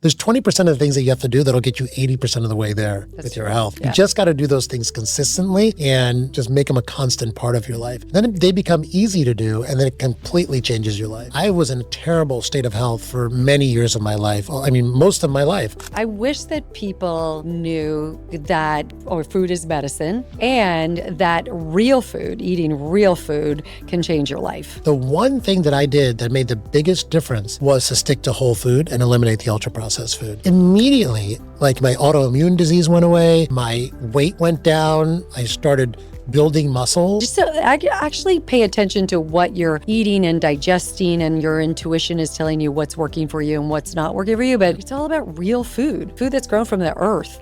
There's 20% of the things that you have to do that'll get you 80% of the way there with your health. Yeah. You just got to do those things consistently and just make them a constant part of your life. Then they become easy to do, and then it completely changes your life. I was in a terrible state of health for many years of my life. I mean, most of my life. I wish that people knew that food is medicine and that real food, eating real food, can change your life. The one thing that I did that made the biggest difference was to stick to whole food and eliminate the ultra-processed food. Immediately, like my autoimmune disease went away, my weight went down, I started building muscle. Just to actually pay attention to what you're eating and digesting, and your intuition is telling you what's working for you and what's not working for you. But it's all about real food that's grown from the earth.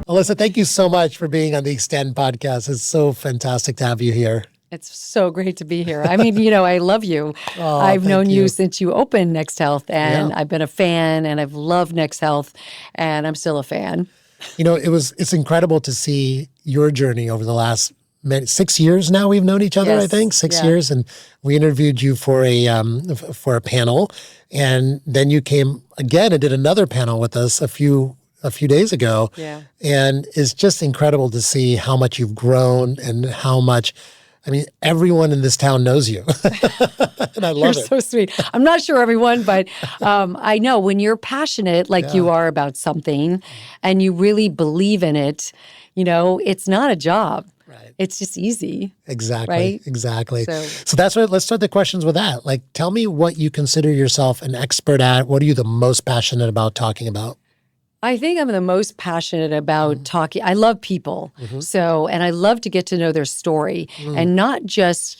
Elissa, thank you so much for being on the Extend podcast. It's so fantastic to have you here. It's so great to be here. I mean, I love you. Oh, I've known you you since you opened Next Health, and Yeah. I've been a fan, and I've loved Next Health, and I'm still a fan. It's incredible to see your journey over the last 6 years now. We've known each other, Yes. I think, 6 Yeah. years, and we interviewed you for a panel, and then you came again and did another panel with us a few days ago. Yeah. And it's just incredible to see how much you've grown and how much. I mean, everyone in this town knows you. And I love You're it. so sweet. I'm not sure everyone, but I know when you're passionate like you are about something and you really believe in it, it's not a job. Right. It's just easy. Exactly. Right? Exactly. So- So that's what, let's start the questions with that. Like, tell me what you consider yourself an expert at. What are you the most passionate about talking about? I think I'm the most passionate about talking. I love people. And I love to get to know their story and not just,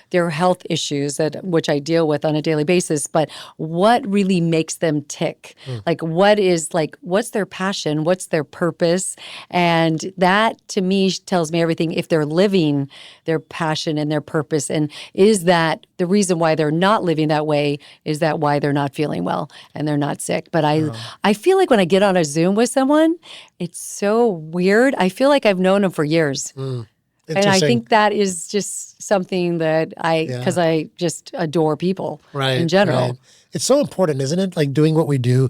their health issues which I deal with on a daily basis, but what really makes them tick. Like what's their passion? What's their purpose? And that to me tells me everything if they're living their passion and their purpose. And is that the reason why they're not living that way? Is that why they're not feeling well and they're not sick? But I feel like when I get on a Zoom with someone, it's so weird. I feel like I've known them for years. And I think that is just something that because I just adore people in general. Right. It's so important, isn't it? Like doing what we do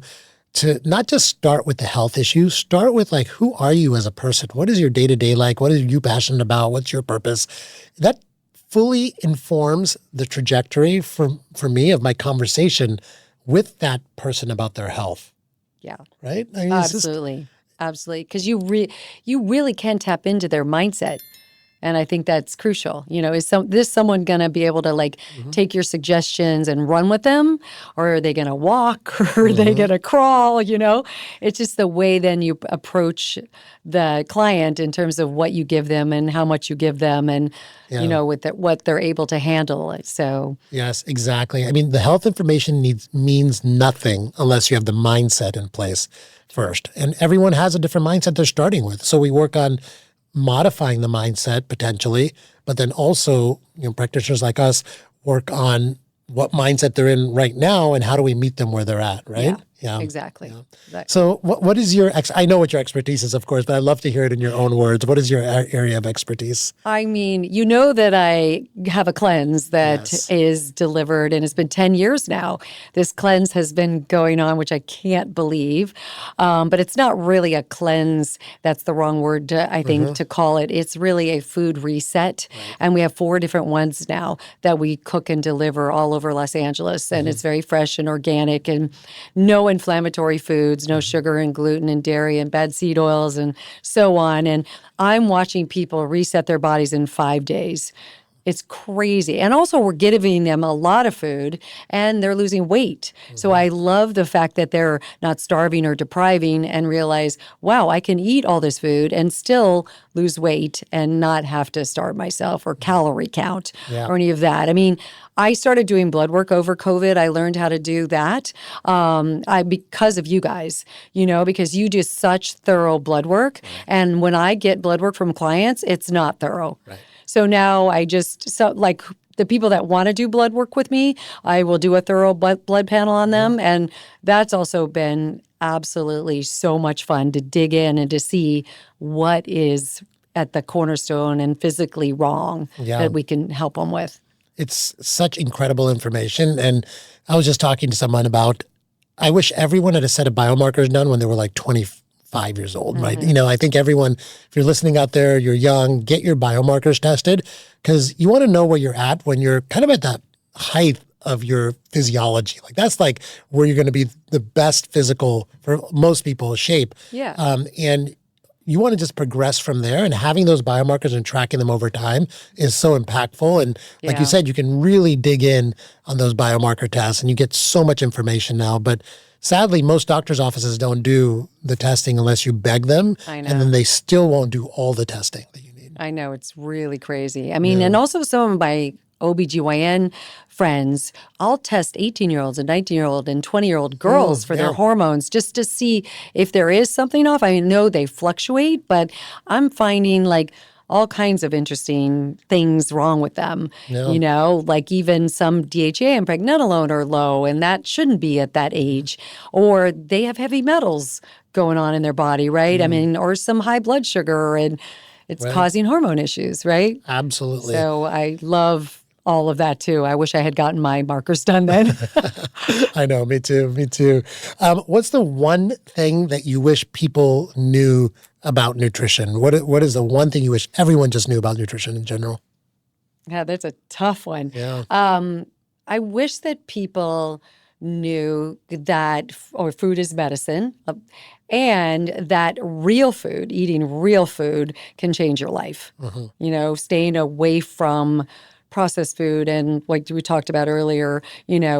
to not just start with the health issue, start with like, who are you as a person? What is your day-to-day like? What are you passionate about? What's your purpose? That fully informs the trajectory for me of my conversation with that person about their health. Yeah. Right? I mean, Absolutely. Absolutely. Because you really can tap into their mindset. And I think that's crucial. Is someone going to be able to take your suggestions and run with them? Or are they going to walk? Or are they going to crawl? It's just the way then you approach the client in terms of what you give them and how much you give them and, with what they're able to handle. So Yes, exactly. I mean, the health information means nothing unless you have the mindset in place first. And everyone has a different mindset they're starting with. So we work on modifying the mindset potentially, but then also, practitioners like us work on what mindset they're in right now and how do we meet them where they're at, right? Yeah, exactly. So what is your, I know what your expertise is, of course, but I'd love to hear it in your own words. What is your area of expertise? I mean, that I have a cleanse that is delivered, and it's been 10 years now. This cleanse has been going on, which I can't believe. But it's not really a cleanse. That's the wrong word, I think, to call it. It's really a food reset. Right. And we have 4 different ones now that we cook and deliver all over Los Angeles. And it's very fresh and organic and no inflammatory foods, no sugar and gluten and dairy and bad seed oils and so on. And I'm watching people reset their bodies in 5 days. It's crazy. And also we're giving them a lot of food and they're losing weight. So I love the fact that they're not starving or depriving and realize, wow, I can eat all this food and still lose weight and not have to starve myself or calorie count or any of that. I mean, I started doing blood work over COVID. I learned how to do that because of you guys, because you do such thorough blood work. And when I get blood work from clients, it's not thorough. Right. So now the people that want to do blood work with me, I will do a thorough blood panel on them. And that's also been absolutely so much fun to dig in and to see what is at the cornerstone and physically wrong that we can help them with. it's such incredible information. And I was just talking to someone about, I wish everyone had a set of biomarkers done when they were like 25 years old, right? I think everyone, if you're listening out there, you're young, get your biomarkers tested because you want to know where you're at when you're kind of at that height of your physiology. Like that's like where you're going to be the best physical for most people shape. Yeah. And you want to just progress from there, and having those biomarkers and tracking them over time is so impactful. And like you said, you can really dig in on those biomarker tests and you get so much information now. But sadly, most doctors' offices don't do the testing unless you beg them. I know. And then they still won't do all the testing that you need. I know. It's really crazy. I mean, and also some of my OBGYN friends, I'll test 18-year-olds and 19-year-old and 20-year-old girls for their hormones just to see if there is something off. I know they fluctuate, but I'm finding like all kinds of interesting things wrong with them. Like even some DHA and pregnenolone are low, and that shouldn't be at that age. Or they have heavy metals going on in their body, right? I mean, or some high blood sugar, and it's causing hormone issues, right? Absolutely. So I love all of that too. I wish I had gotten my markers done then. I know, me too. What's the one thing that you wish people knew about nutrition? What is the one thing you wish everyone just knew about nutrition in general? Yeah, that's a tough one. Yeah. I wish that people knew that food is medicine, and that eating real food can change your life. Staying away from processed food and like we talked about earlier,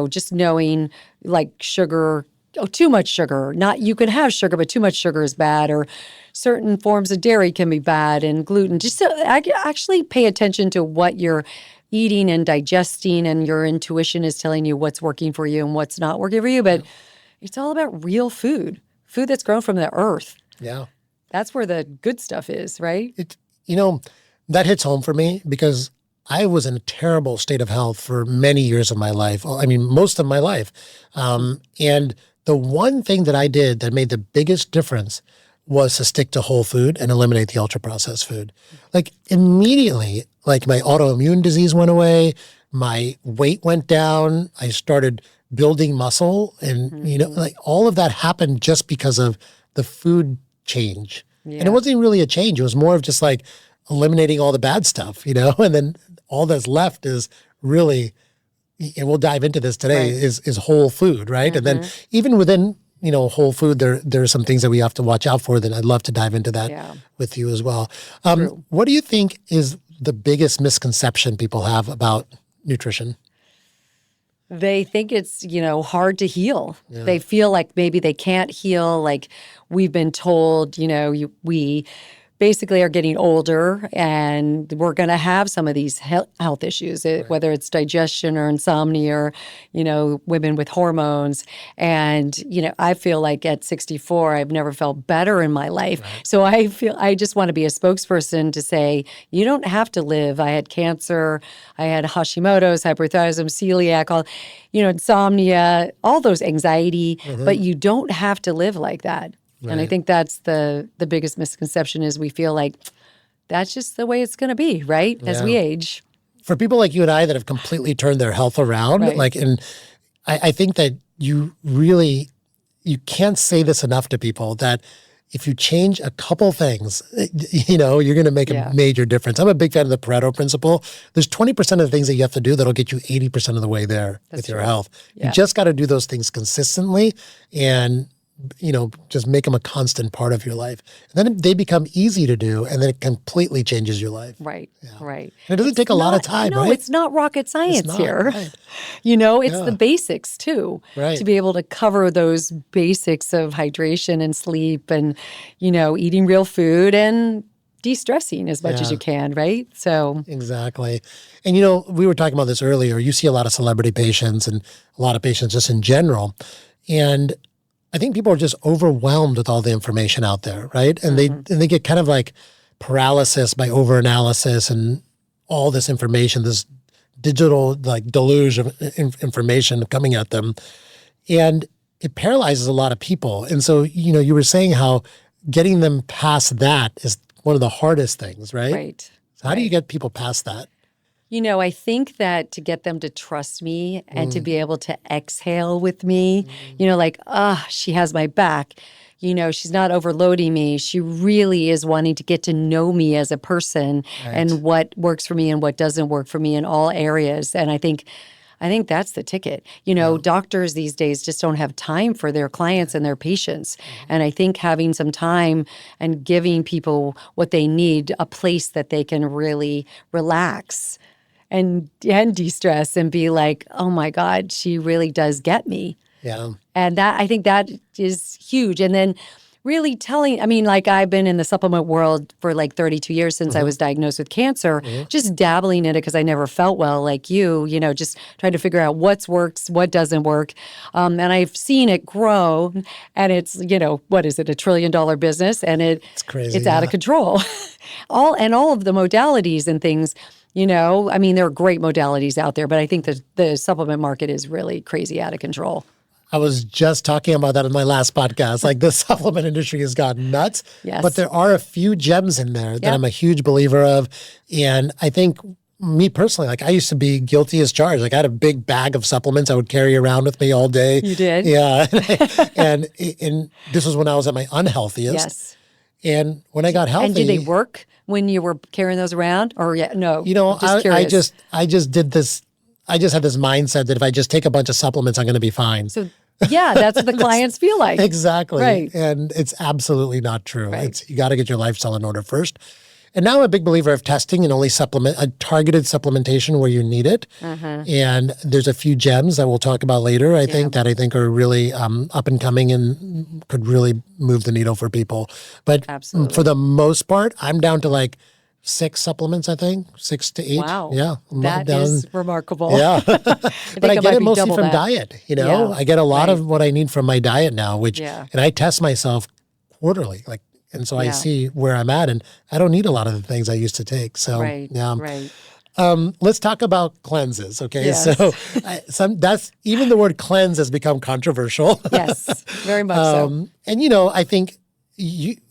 just knowing like sugar, too much sugar. You can have sugar, but too much sugar is bad, or certain forms of dairy can be bad, and gluten. Just to actually pay attention to what you're eating and digesting, and your intuition is telling you what's working for you and what's not working for you. But it's all about real food that's grown from the earth. Yeah. That's where the good stuff is, right? That hits home for me because I was in a terrible state of health for many years of my life. I mean, most of my life. And the one thing that I did that made the biggest difference was to stick to whole food and eliminate the ultra-processed food. Like immediately, like my autoimmune disease went away, my weight went down, I started building muscle, and like all of that happened just because of the food change. Yeah. And it wasn't even really a change. It was more of just like eliminating all the bad stuff, and then all that's left is really, and we'll dive into this today, is whole food, right? And then even within, whole food, there are some things that we have to watch out for that I'd love to dive into that with you as well. What do you think is the biggest misconception people have about nutrition? They think it's, hard to heal. Yeah. They feel like maybe they can't heal. Like we've been told, we basically are getting older and we're going to have some of these health issues, whether it's digestion or insomnia or, women with hormones. And, I feel like at 64, I've never felt better in my life. Right. So I just want to be a spokesperson to say, you don't have to live. I had cancer, I had Hashimoto's, hyperthyroidism, celiac, insomnia, all those anxiety, but you don't have to live like that. Right. And I think that's the biggest misconception is we feel like that's just the way it's going to be, right? As we age. For people like you and I that have completely turned their health around, and I think that you can't say this enough to people that if you change a couple things, you're going to make a major difference. I'm a big fan of the Pareto principle. There's 20% of the things that you have to do that'll get you 80% of the way there with your health. Yeah. You just got to do those things consistently and just make them a constant part of your life. And then they become easy to do, and then it completely changes your life. Right, right. And it doesn't take a lot of time, right? No, it's not rocket science here. Right. It's the basics too. Right. To be able to cover those basics of hydration and sleep and, eating real food and de-stressing as much as you can, right? So exactly. And, we were talking about this earlier. You see a lot of celebrity patients and a lot of patients just in general. And I think people are just overwhelmed with all the information out there, right? And they get kind of like paralysis by overanalysis and all this information, this digital like deluge of information coming at them. And it paralyzes a lot of people. And so, you were saying how getting them past that is one of the hardest things, right? Right. So how do you get people past that? I think that to get them to trust me and to be able to exhale with me, like, she has my back. She's not overloading me. She really is wanting to get to know me as a person and what works for me and what doesn't work for me in all areas. And I think that's the ticket. Doctors these days just don't have time for their clients and their patients. And I think having some time and giving people what they need, a place that they can really relax and de-stress and be like, oh my God, she really does get me. Yeah. And I think that is huge. And then really I've been in the supplement world for 32 years since I was diagnosed with cancer, just dabbling in it because I never felt well like you, just trying to figure out what works, what doesn't work. And I've seen it grow, and it's, what is it, $1 trillion business, and it's crazy. It's out of control. all of the modalities and things, there are great modalities out there, but I think the supplement market is really crazy out of control. I was just talking about that in my last podcast. The supplement industry has gone nuts, but there are a few gems in there that I'm a huge believer of. And I think me personally, I used to be guilty as charged. I had a big bag of supplements I would carry around with me all day. You did? Yeah. and this was when I was at my unhealthiest. Yes. And when I got healthy. And did they work when you were carrying those around? Or no? I just did this. I just had this mindset that if I just take a bunch of supplements, I'm going to be fine. So that's what the clients feel like. Exactly. Right. And it's absolutely not true. Right. You got to get your lifestyle in order first. And now I'm a big believer of testing and only targeted supplementation where you need it. And there's a few gems that we'll talk about later, I think are really up and coming and could really move the needle for people. But Absolutely. For the most part, I'm down to 6 supplements, I think, 6 to 8. Wow. Yeah. That is remarkable. Yeah. But I get it mostly from diet, Yeah. I get a lot of what I need from my diet now, and I test myself quarterly, and so I see where I'm at, and I don't need a lot of the things I used to take. So, Right. Let's talk about cleanses, okay? Yes. So, that's even the word cleanse has become controversial. Yes, very much so. And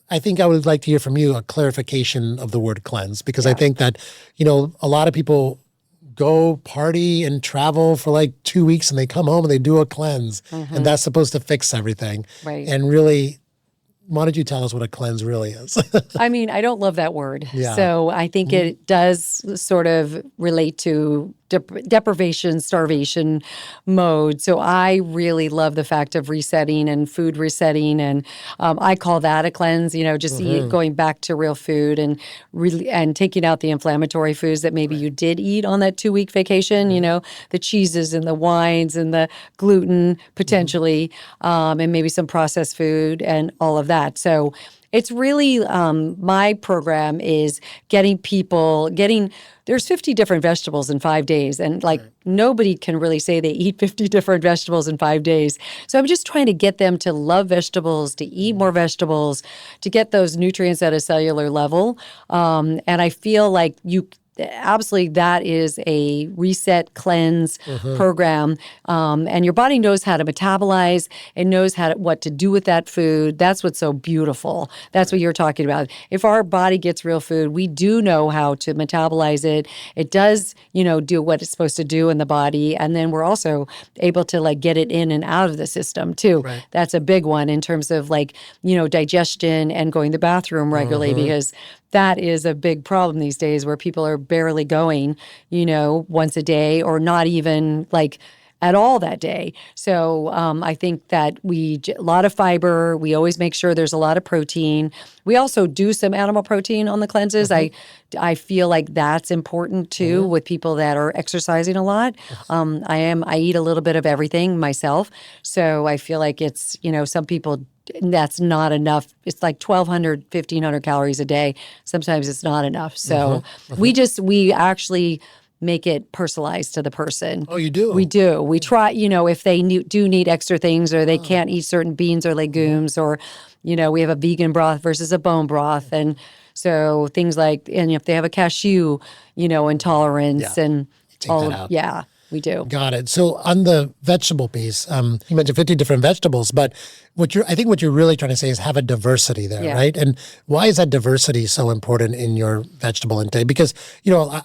I think I would like to hear from you a clarification of the word cleanse, because I think that a lot of people go party and travel for 2 weeks and they come home and they do a cleanse, and that's supposed to fix everything. Right. And really, why don't you tell us what a cleanse really is? I don't love that word. Yeah. So I think it does sort of relate to deprivation, starvation mode. So I really love the fact of resetting and food resetting. And I call that a cleanse, just going back to real food and really and taking out the inflammatory foods that maybe you did eat on that 2-week vacation, the cheeses and the wines and the gluten potentially, and maybe some processed food and all of that. So it's really, my program is there's 50 different vegetables in 5 days. And nobody can really say they eat 50 different vegetables in 5 days. So I'm just trying to get them to love vegetables, to eat more vegetables, to get those nutrients at a cellular level. And I feel like absolutely, that is a reset cleanse program, and your body knows how to metabolize and knows what to do with that food. That's what's so beautiful. That's what you're talking about. If our body gets real food, we do know how to metabolize it. It does, do what it's supposed to do in the body, and then we're also able to get it in and out of the system too. Right. That's a big one in terms of digestion and going to the bathroom regularly, because that is a big problem these days where people are barely going, once a day or not even at all that day. So I think that a lot of fiber. We always make sure there's a lot of protein. We also do some animal protein on the cleanses. I feel like that's important too with people that are exercising a lot. I eat a little bit of everything myself. So I feel like it's, some people that's not enough. It's 1,200, 1,500 calories a day. Sometimes it's not enough. So we actually make it personalized to the person. Oh, you do? We do. We try, if they do need extra things or they can't eat certain beans or legumes or, we have a vegan broth versus a bone broth. And so things and if they have a cashew, intolerance and Take all that of, out. yeah. We do. Got it. So on the vegetable piece, you mentioned 50 different vegetables, but I think what you're really trying to say is have a diversity there, right? And why is that diversity so important in your vegetable intake? Because,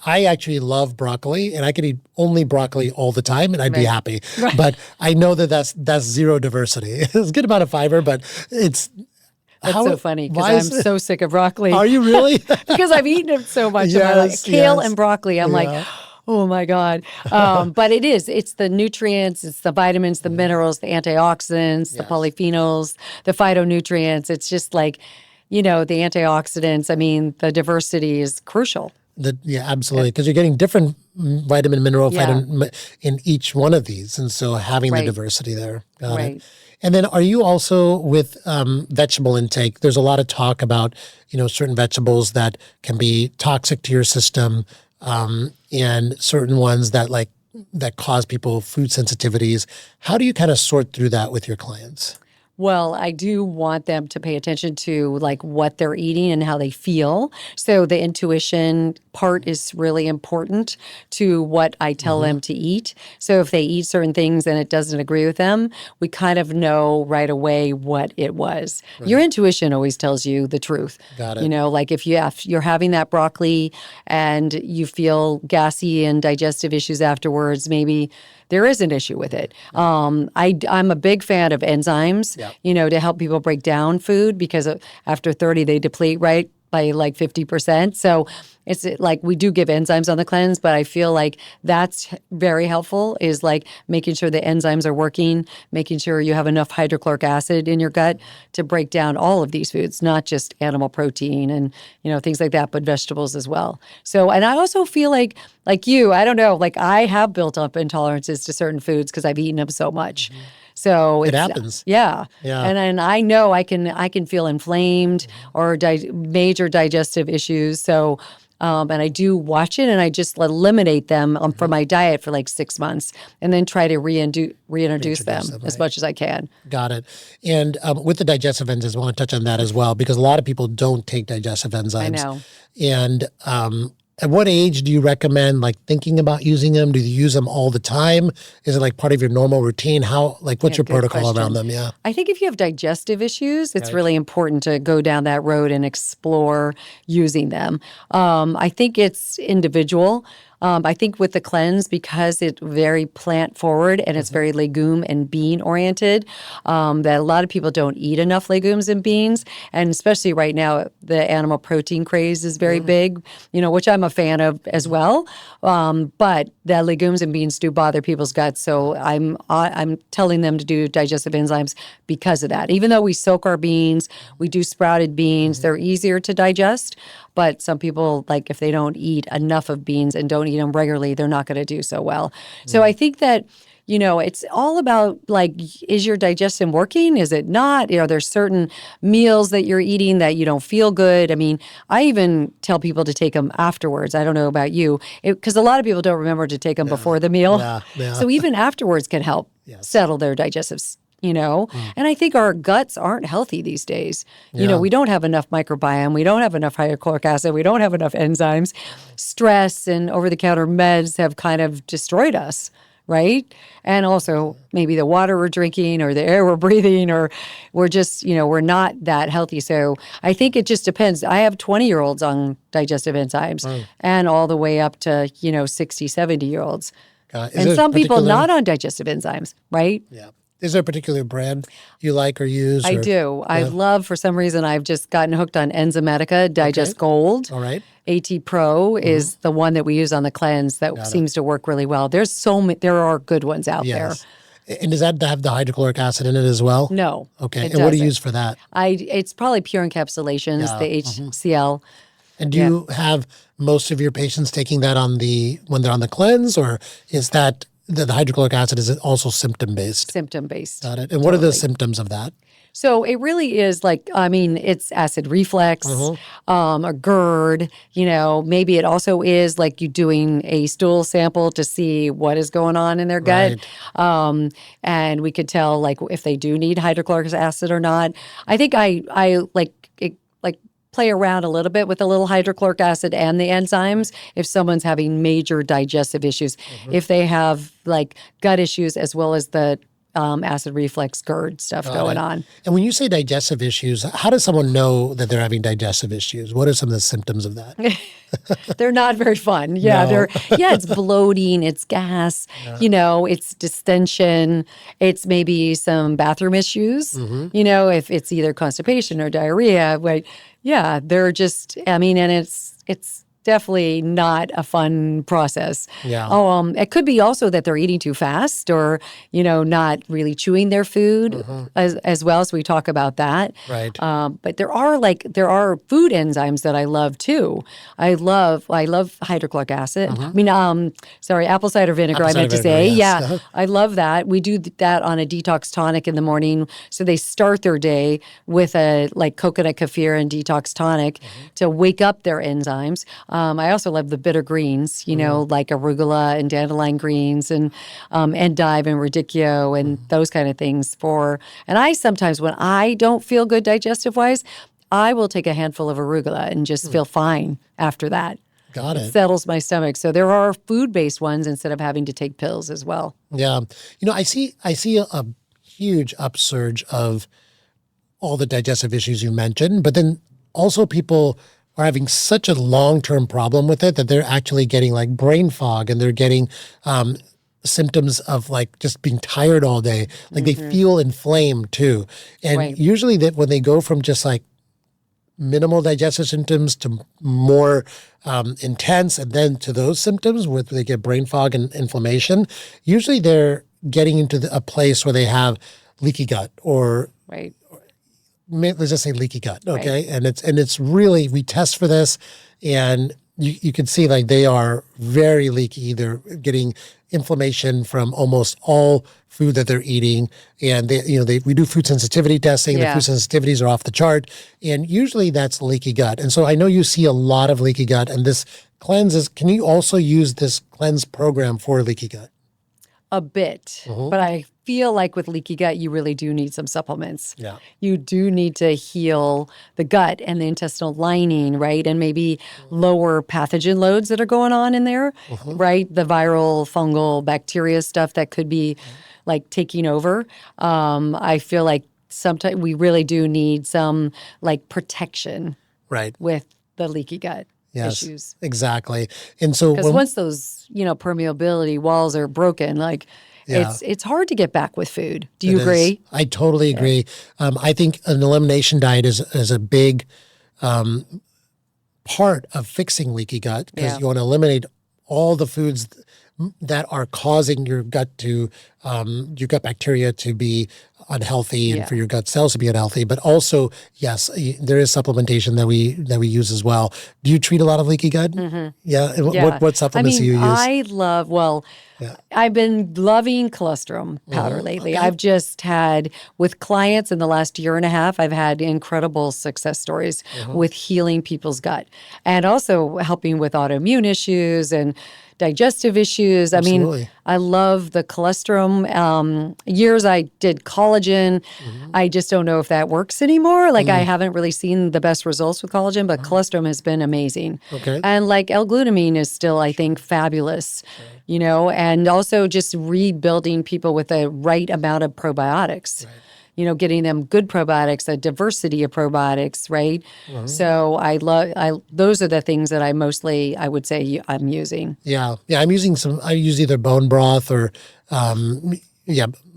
I actually love broccoli and I could eat only broccoli all the time and I'd be happy. Right. But I know that's zero diversity. It's a good amount of fiber, but it's... That's so funny because I'm so sick of broccoli. Are you really? Because I've eaten it so much. Yes, like kale and broccoli. I'm like, oh my God. But it's the nutrients, it's the vitamins, the minerals, the antioxidants, the polyphenols, the phytonutrients. It's just like, the antioxidants. I mean, the diversity is crucial. Absolutely. Because you're getting different vitamin, mineral, vitamin in each one of these. And so having the diversity there. Got it. And then are you also with vegetable intake? There's a lot of talk about, certain vegetables that can be toxic to your system and certain ones that cause people food sensitivities. How do you kind of sort through that with your clients? Well, I do want them to pay attention to like what they're eating and how they feel. So the intuition part is really important to what I tell them to eat. So if they eat certain things and it doesn't agree with them, we kind of know right away what it was. Right. Your intuition always tells you the truth. Got it. Like if you're having that broccoli and you feel gassy and digestive issues afterwards, maybe there is an issue with it. I'm a big fan of enzymes, to help people break down food because after 30 they deplete, right, by like 50%. So it's like we do give enzymes on the cleanse, but I feel like that's very helpful is like making sure the enzymes are working, making sure you have enough hydrochloric acid in your gut to break down all of these foods, not just animal protein and, things like that, but vegetables as well. So, and I also feel like you, I don't know, like I have built up intolerances to certain foods because I've eaten them so much. Mm-hmm. So it happens. Yeah. And I know I can feel inflamed or major digestive issues. So, and I do watch it and I just eliminate them from my diet for like 6 months and then try to reintroduce them as much as I can. Got it. And with the digestive enzymes, I want to touch on that as well because a lot of people don't take digestive enzymes. I know. And at what age do you recommend thinking about using them? Do you use them all the time? Is it part of your normal routine? What's your protocol around them? Yeah. I think if you have digestive issues, it's really important to go down that road and explore using them. I think it's individual. I think with the cleanse, because it's very plant forward and it's very legume and bean oriented, that a lot of people don't eat enough legumes and beans. And especially right now, the animal protein craze is very big, which I'm a fan of as well. But the legumes and beans do bother people's guts. So I'm telling them to do digestive enzymes because of that. Even though we soak our beans, we do sprouted beans, they're easier to digest. But some people, if they don't eat enough of beans and don't eat them regularly, they're not going to do so well. So I think that, it's all about, is your digestion working? Is it not? Are there certain meals that you're eating that you don't feel good? I mean, I even tell people to take them afterwards. I don't know about you, because a lot of people don't remember to take them before the meal. Yeah. So even afterwards can help settle their digestive And I think our guts aren't healthy these days. We don't have enough microbiome. We don't have enough hydrochloric acid. We don't have enough enzymes. Stress and over-the-counter meds have kind of destroyed us, right? And also maybe the water we're drinking or the air we're breathing or we're just, we're not that healthy. So I think it just depends. I have 20-year-olds on digestive enzymes and all the way up to, 60, 70-year-olds. And some people not on digestive enzymes, right? Yeah. Is there a particular brand you like or use? I do. Yeah. I love, for some reason, I've just gotten hooked on Enzymatica Digest Gold. All right. AT Pro is the one that we use on the cleanse that seems to work really well. There's there are good ones out there. And does that have the hydrochloric acid in it as well? No. Okay. And what do you use for that? It's probably pure encapsulations, the HCl. And do you have most of your patients taking that when they're on the cleanse, or is that the hydrochloric acid is also symptom-based? Symptom-based. Got it. And what are the symptoms of that? So it really is it's acid reflux, a GERD, maybe it also is like you doing a stool sample to see what is going on in their gut. Right. And we could tell if they do need hydrochloric acid or not. I think I play around a little bit with a little hydrochloric acid and the enzymes if someone's having major digestive issues, if they have like gut issues as well as the acid reflux GERD stuff going on. And when you say digestive issues, how does someone know that they're having digestive issues? What are some of the symptoms of that? They're not very fun. Yeah, No. it's bloating, it's gas, it's distension, it's maybe some bathroom issues, if it's either constipation or diarrhea. But yeah, they're just, and it's definitely not a fun process. Yeah. It could be also that they're eating too fast or, not really chewing their food as well. So we talk about that. Right. But there are food enzymes that I love too. I love hydrochloric acid. Apple cider vinegar, Apple I meant cider to say. vinegar, yes. Yeah. I love that. We do that on a detox tonic in the morning. So they start their day with a coconut kefir and detox tonic to wake up their enzymes. I also love the bitter greens, like arugula and dandelion greens and endive and radicchio and those kind of things and I sometimes, when I don't feel good digestive-wise, I will take a handful of arugula and just feel fine after that. Got it. Settles my stomach. So there are food-based ones instead of having to take pills as well. Yeah. I see a huge upsurge of all the digestive issues you mentioned, but then also people are having such a long-term problem with it that they're actually getting like brain fog and they're getting symptoms of like just being tired all day. Like they feel inflamed too. And usually that when they go from just like minimal digestive symptoms to more intense and then to those symptoms where they get brain fog and inflammation, usually they're getting into a place where they have leaky gut or let's just say leaky gut, okay? Right. And it's really, we test for this and you can see like they are very leaky. They're getting inflammation from almost all food that they're eating. And we do food sensitivity testing. The food sensitivities are off the chart. And usually that's leaky gut. And so I know you see a lot of leaky gut and this cleanse can you also use this cleanse program for leaky gut? A bit, but I feel like with leaky gut, you really do need some supplements. Yeah. You do need to heal the gut and the intestinal lining, right? And maybe lower pathogen loads that are going on in there, right? The viral, fungal, bacteria stuff that could be like taking over. I feel like sometimes we really do need some like protection with the leaky gut. Issues. Exactly. And so because once those, permeability walls are broken, like it's hard to get back with food. Do you agree? I totally agree. I think an elimination diet is a big part of fixing leaky gut because you want to eliminate all the foods that are causing your gut bacteria to be unhealthy and for your gut cells to be unhealthy. But also, yes, there is supplementation that we use as well. Do you treat a lot of leaky gut? Yeah. What supplements do you use? I've been loving colostrum powder lately. I've just had, with clients in the last year and a half, I've had incredible success stories with healing people's gut and also helping with autoimmune issues and digestive issues. Absolutely. I love the colostrum. Years I did collagen. I just don't know if that works anymore. Like I haven't really seen the best results with collagen, but colostrum has been amazing. Okay. And like L-glutamine is still, I think, fabulous, and also just rebuilding people with the right amount of probiotics. Right. Getting them good probiotics, a diversity of probiotics, right? So those are the things that I would say I'm using. Yeah. I'm using I use either bone broth or,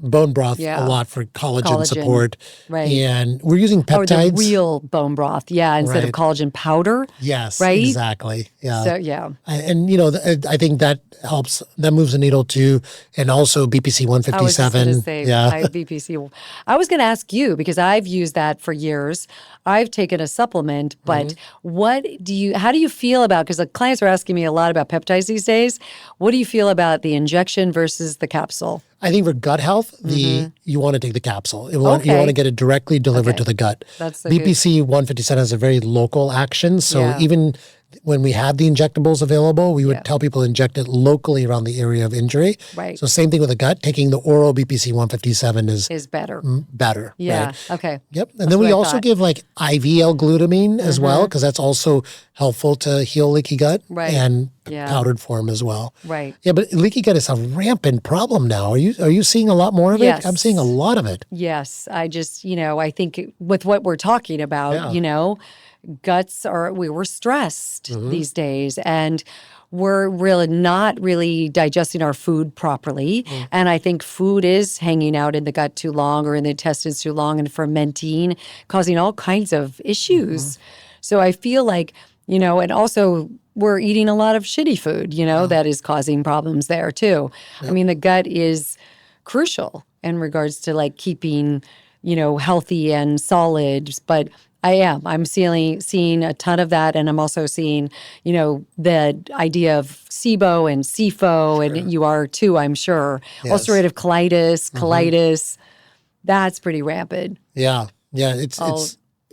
bone broth a lot for collagen support. Right. And we're using peptides. Or the real bone broth, instead of collagen powder. Yes, right? Exactly. Yeah. So, yeah. And, I think that helps. That moves the needle too. And also BPC 157. I was just going to say, BPC. I was going to ask you because I've used that for years. I've taken a supplement, but how do you feel about, because the clients are asking me a lot about peptides these days. What do you feel about the injection versus the capsule? I think for gut health, you want to take the capsule. You want to get it directly delivered to the gut. That's the BPC 157 has a very local action, so even when we have the injectables available, we would Yeah. tell people to inject it locally around the area of injury. Right. So same thing with the gut. Taking the oral BPC 157 Is better. better. Yeah. Right? Okay. Yep. And That's then we what I also thought. give like IV L-glutamine as well, because that's also helpful to heal leaky gut Right. and Yeah. powdered form as well. Right. Yeah, but leaky gut is a rampant problem now. Are you seeing a lot more of Yes. it? I'm seeing a lot of it. Yes. I just, I think with what we're talking about, Yeah. we were stressed Mm-hmm. these days, and we're really not really digesting our food properly. Mm. And I think food is hanging out in the gut too long or in the intestines too long and fermenting, causing all kinds of issues. Mm-hmm. So I feel like, and also we're eating a lot of shitty food, that is causing problems there too. I mean, the gut is crucial in regards to like keeping, healthy and solid. But I'm seeing a ton of that. And I'm also seeing, the idea of SIBO and SIFO, and you are too, I'm sure. Yes. Ulcerative colitis, that's pretty rampant. Yeah. Yeah.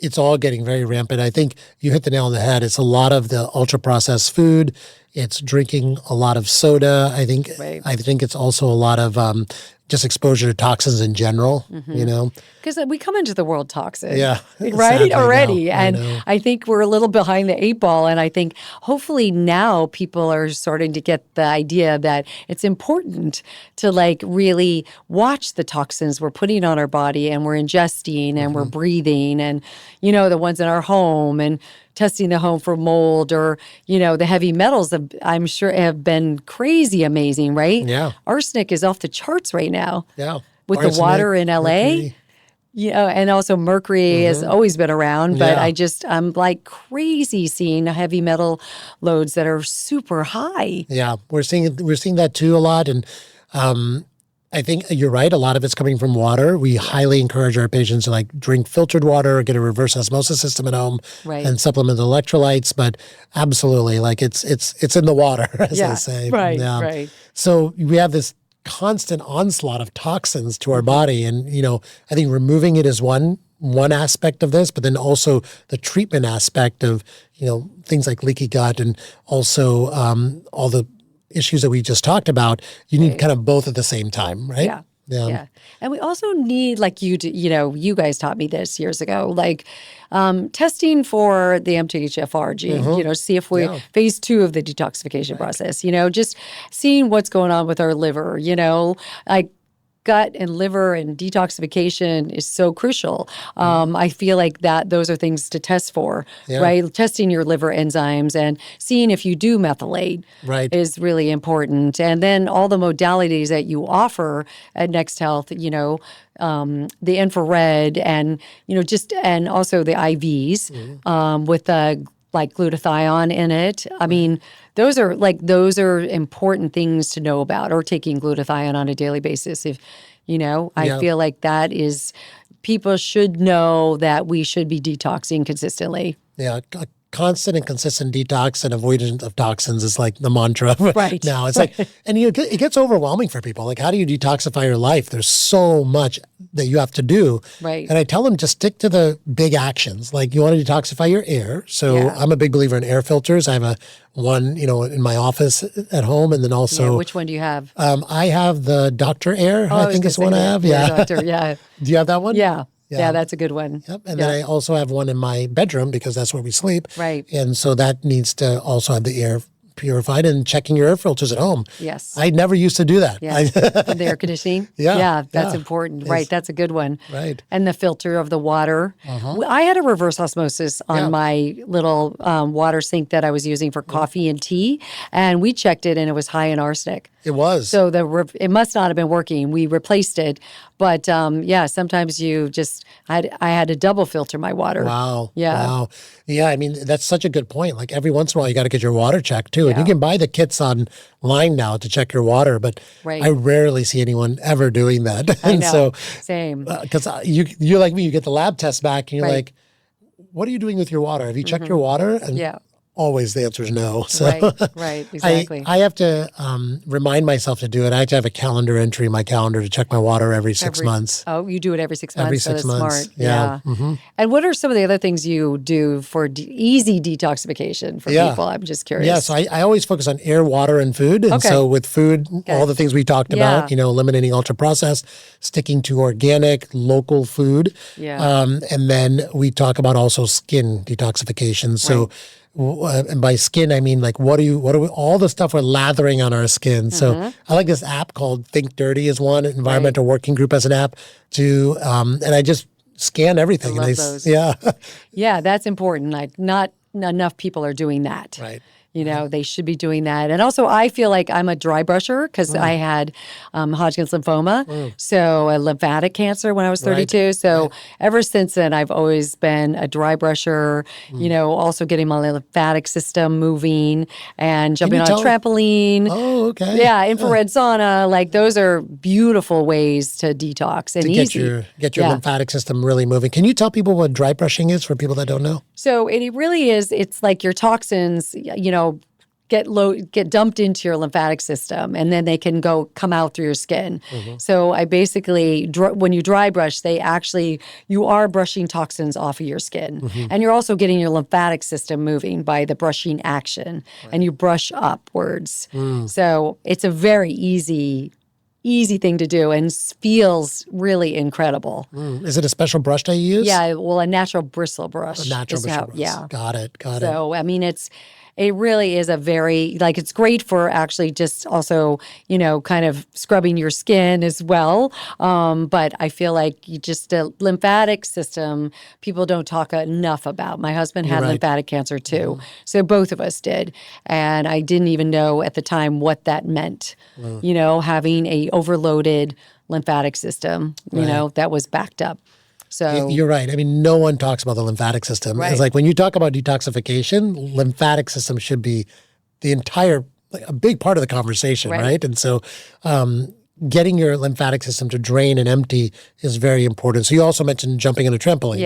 It's all getting very rampant. I think you hit the nail on the head. It's a lot of the ultra processed food. It's drinking a lot of soda. I think Right. it's also a lot of just exposure to toxins in general, Because we come into the world toxic. Yeah, Right? sadly, Already. no, I And know. I think we're a little behind the eight ball. And I think hopefully now people are starting to get the idea that it's important to like really watch the toxins we're putting on our body and we're ingesting and we're breathing and, the ones in our home and testing the home for mold or, the heavy metals I'm sure have been crazy amazing, right? Yeah. Arsenic is off the charts right now. Yeah. With Arsenic, the water in LA. mercury. And also mercury has always been around, but Yeah. I'm like crazy seeing heavy metal loads that are super high. Yeah, we're seeing that too a lot, and I think you're right. A lot of it's coming from water. We highly encourage our patients to like drink filtered water, or get a reverse osmosis system at home, Right. and supplement electrolytes. But absolutely, like it's in the water, as they say. Right, Yeah. right. So we have this constant onslaught of toxins to Mm-hmm. our body, and I think removing it is one aspect of this, but then also the treatment aspect of things like leaky gut and also all the issues that we just talked about. You need kind of both at the same time, right? Yeah. Yeah. And we also need, like you guys taught me this years ago, like testing for the MTHFR gene, see if we, phase 2 of the detoxification process, just seeing what's going on with our liver, like gut and liver and detoxification is so crucial. I feel like those are things to test for, right? Testing your liver enzymes and seeing if you do methylate is really important. And then all the modalities that you offer at Next Health, the infrared and, and also the IVs with the like glutathione in it. I mean, those are important things to know about, or taking glutathione on a daily basis. If, I feel like that is, people should know that we should be detoxing consistently. Yeah, a constant and consistent detox and avoidance of toxins is like the mantra Right. now. It's like, and it gets overwhelming for people. Like, how do you detoxify your life? There's so much that you have to do. Right. And I tell them just stick to the big actions. Like, you want to detoxify your air. So Yeah. I'm a big believer in air filters. I have one, in my office at home, and then also Which one do you have? I have the Dr. Air. I think is the one I have. Yeah. Doctor, yeah. Do you have that one? Yeah. Yeah. Yeah, that's a good one. Yep. And then I also have one in my bedroom because that's where we sleep. Right. And so that needs to also have the air purified, and checking your air filters at home. Yes. I never used to do that. Yeah. And the air conditioning. Yeah, Yeah, that's yeah. important. Right. That's a good one. Right. And the filter of the water. I had a reverse osmosis on my little water sink that I was using for coffee and tea. And we checked it and it was high in arsenic. It was. So it must not have been working. We replaced it. But sometimes I had to double filter my water. Wow. Yeah. Wow. Yeah. I mean, that's such a good point. Like, every once in a while, you got to get your water checked too. And you can buy the kits online now to check your water, but Right. I rarely see anyone ever doing that. I And know. so, Same. because you're like me, you get the lab test back and you're Right. like, what are you doing with your water? Have you checked your water? And Yeah. always the answer is no. So Right, exactly. I have to remind myself to do it. I have to have a calendar entry in my calendar to check my water every 6 months. Oh, you do it every 6 months? Every So 6 that's months. smart. Yeah. And what are some of the other things you do for easy detoxification for people? I'm just curious. Yeah, so I always focus on air, water, and food. And so with food, all the things we talked about, eliminating ultra-processed, sticking to organic, local food. And then we talk about also skin detoxification. So and by skin, I mean like what do we, all the stuff we're lathering on our skin. So I like this app called Think Dirty is one, Environmental Working Group as an app to, and I just scan everything. I love those. Yeah. Yeah, that's important. Like not enough people are doing that. Right. They should be doing that. And also, I feel like I'm a dry brusher because I had Hodgkin's lymphoma, so a lymphatic cancer when I was 32. So ever since then, I've always been a dry brusher, also getting my lymphatic system moving and jumping on a trampoline. Oh, okay. Yeah, infrared sauna. Like those are beautiful ways to detox and easy. Get your lymphatic system really moving. Can you tell people what dry brushing is for people that don't know? So it really is, it's like your toxins, get dumped into your lymphatic system, and then they can come out through your skin. So I basically, when you dry brush, you are brushing toxins off of your skin. And you're also getting your lymphatic system moving by the brushing action, and you brush upwards. So it's a very easy thing to do and feels really incredible. Is it a special brush that you use? Yeah, well, a natural bristle brush. A natural bristle brush. Yeah. Got it. So, I mean, it really is a very, it's great for actually just also, kind of scrubbing your skin as well. But I feel like the lymphatic system, people don't talk enough about. My husband had lymphatic cancer too. So both of us did. And I didn't even know at the time what that meant, having a overloaded lymphatic system, that was backed up. So you're right. I mean, no one talks about the lymphatic system. It's like when you talk about detoxification, lymphatic system should be a big part of the conversation, right? And so getting your lymphatic system to drain and empty is very important. So you also mentioned jumping on a trampoline.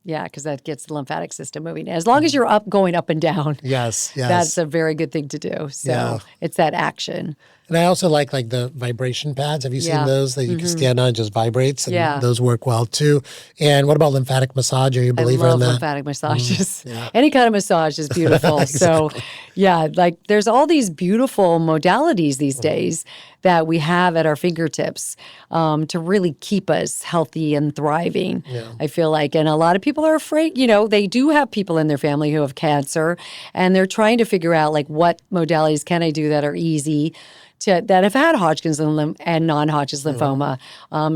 Yeah, because that gets the lymphatic system moving. As long as you're going up and down. Yes. That's a very good thing to do. So it's that action. And I also like the vibration pads. Have you seen those that you can stand on and just vibrates? And those work well too. And what about lymphatic massage? Are you a believer in that? I love lymphatic massages. Any kind of massage is beautiful. Exactly. So there's all these beautiful modalities these days that we have at our fingertips to really keep us healthy and thriving. I feel like, and a lot of people are afraid, they do have people in their family who have cancer, and they're trying to figure out what modalities can I do that are easy that have had Hodgkin's and non-Hodgkin's lymphoma.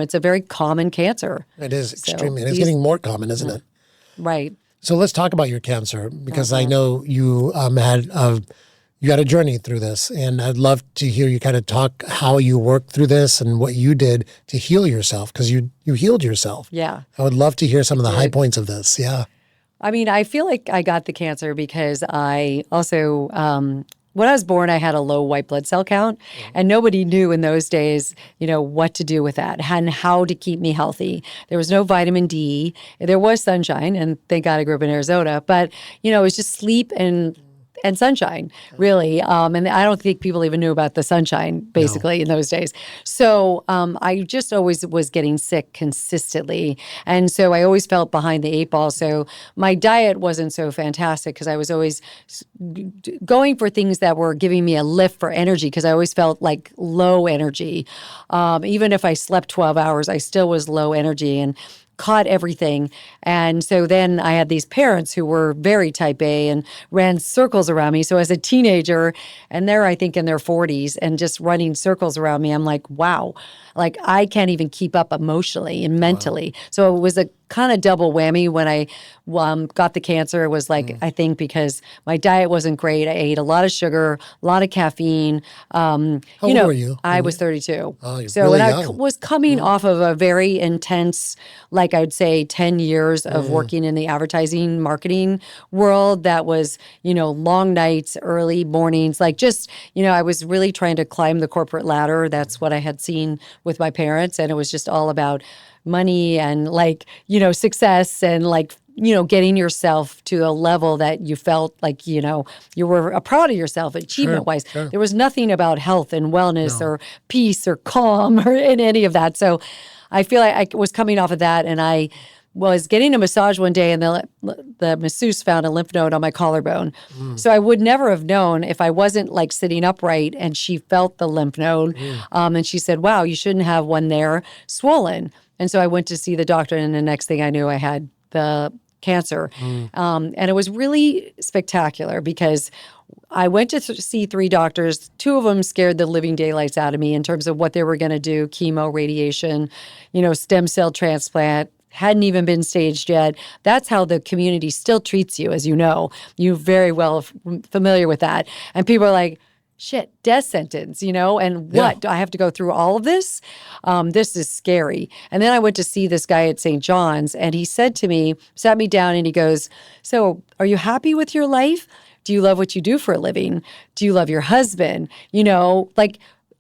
It's a very common cancer. It is extremely. It's getting more common, isn't it? Right. So let's talk about your cancer, because I know you had a journey through this, and I'd love to hear you kind of talk how you worked through this and what you did to heal yourself, because you healed yourself. Yeah. I would love to hear some of the high points of this. Yeah. I mean, I feel like I got the cancer because I also, when I was born, I had a low white blood cell count, and nobody knew in those days, what to do with that and how to keep me healthy. There was no vitamin D. There was sunshine, and thank God I grew up in Arizona, but, it was just sleep and sunshine, really. And I don't think people even knew about the sunshine, basically, in those days. So I just always was getting sick consistently. And so I always felt behind the 8 ball. So my diet wasn't so fantastic because I was always going for things that were giving me a lift for energy, because I always felt like low energy. Even if I slept 12 hours, I still was low energy and caught everything. And so then I had these parents who were very type A and ran circles around me. So as a teenager, and they're, I think, in their 40s and just running circles around me, I'm like, wow, I can't even keep up emotionally and mentally. Wow. So it was a kind of double whammy when I got the cancer. It was I think because my diet wasn't great. I ate a lot of sugar, a lot of caffeine. How old were you? I was 32. Oh, you're so really when young. I was coming off of a very intense, I would say 10 years of working in the advertising marketing world, that was, long nights, early mornings, I was really trying to climb the corporate ladder. That's what I had seen with my parents. And it was just all about money and success and getting yourself to a level that you felt like, you were proud of yourself achievement-wise. Sure. There was nothing about health and wellness or peace or calm or in any of that. So I feel like I was coming off of that, and I was getting a massage one day, and the masseuse found a lymph node on my collarbone. So I would never have known if I wasn't like sitting upright, and she felt the lymph node. And she said, wow, you shouldn't have one there swollen. And so I went to see the doctor, and the next thing I knew, I had the cancer. And it was really spectacular because I went to see 3 doctors. 2 of them scared the living daylights out of me in terms of what they were going to do, chemo, radiation, stem cell transplant. Hadn't even been staged yet. That's how the community still treats you, as you know. You're very well familiar with that. And people are like, shit, death sentence, and what? Do I have to go through all of this? This is scary. And then I went to see this guy at St. John's, and he said to me, sat me down, and he goes, so are you happy with your life? Do you love what you do for a living? Do you love your husband? Like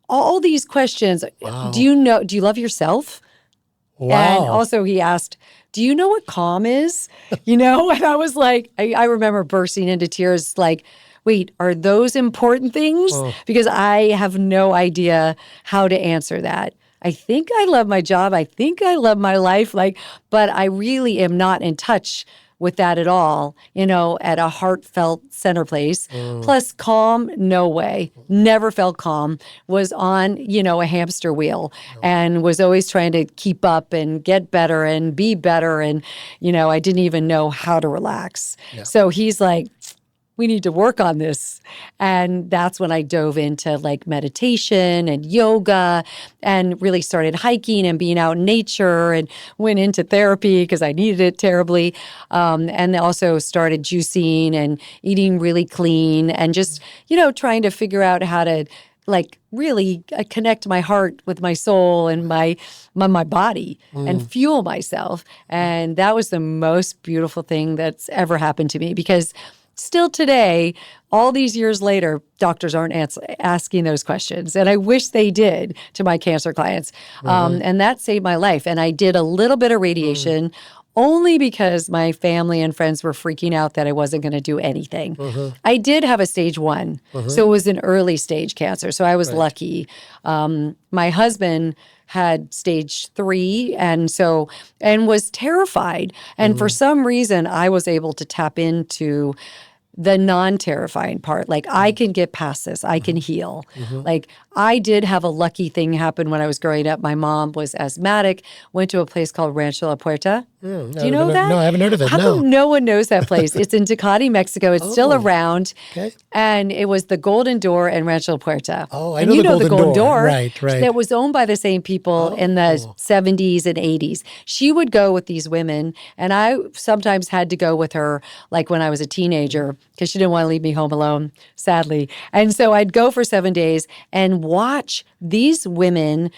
all these questions. Wow. Do you love yourself? Wow. And also he asked, do you know what calm is? And I was like, I remember bursting into tears like, wait, are those important things? Because I have no idea how to answer that. I think I love my job. I think I love my life. But I really am not in touch with that at all, at a heartfelt center place. Plus calm, no way. Never felt calm. Was on, a hamster wheel and was always trying to keep up and get better and be better. And, I didn't even know how to relax. Yeah. So he's like, we need to work on this. And that's when I dove into like meditation and yoga and really started hiking and being out in nature and went into therapy because I needed it terribly. And also started juicing and eating really clean and just, trying to figure out how to like really connect my heart with my soul and my body and fuel myself. And that was the most beautiful thing that's ever happened to me because still today, all these years later, doctors aren't asking those questions. And I wish they did to my cancer clients. And that saved my life. And I did a little bit of radiation only because my family and friends were freaking out that I wasn't going to do anything. I did have a stage 1. So it was an early stage cancer. So I was lucky. My husband had stage 3 and was terrified. And for some reason, I was able to tap into the non-terrifying part. Like, I can get past this. I can heal. Like, I did have a lucky thing happen when I was growing up. My mom was asthmatic, went to a place called Rancho La Puerta. Do you know that? No, I haven't heard of it. How come no one knows that place? It's in Tecate, Mexico. It's still around. Okay. And it was the Golden Door and Rancho La Puerta. Oh, I know the Golden Door. Right. That was owned by the same people in the 70s and 80s. She would go with these women, and I sometimes had to go with her, like when I was a teenager, because she didn't want to leave me home alone, sadly. And so I'd go for 7 days and watch these women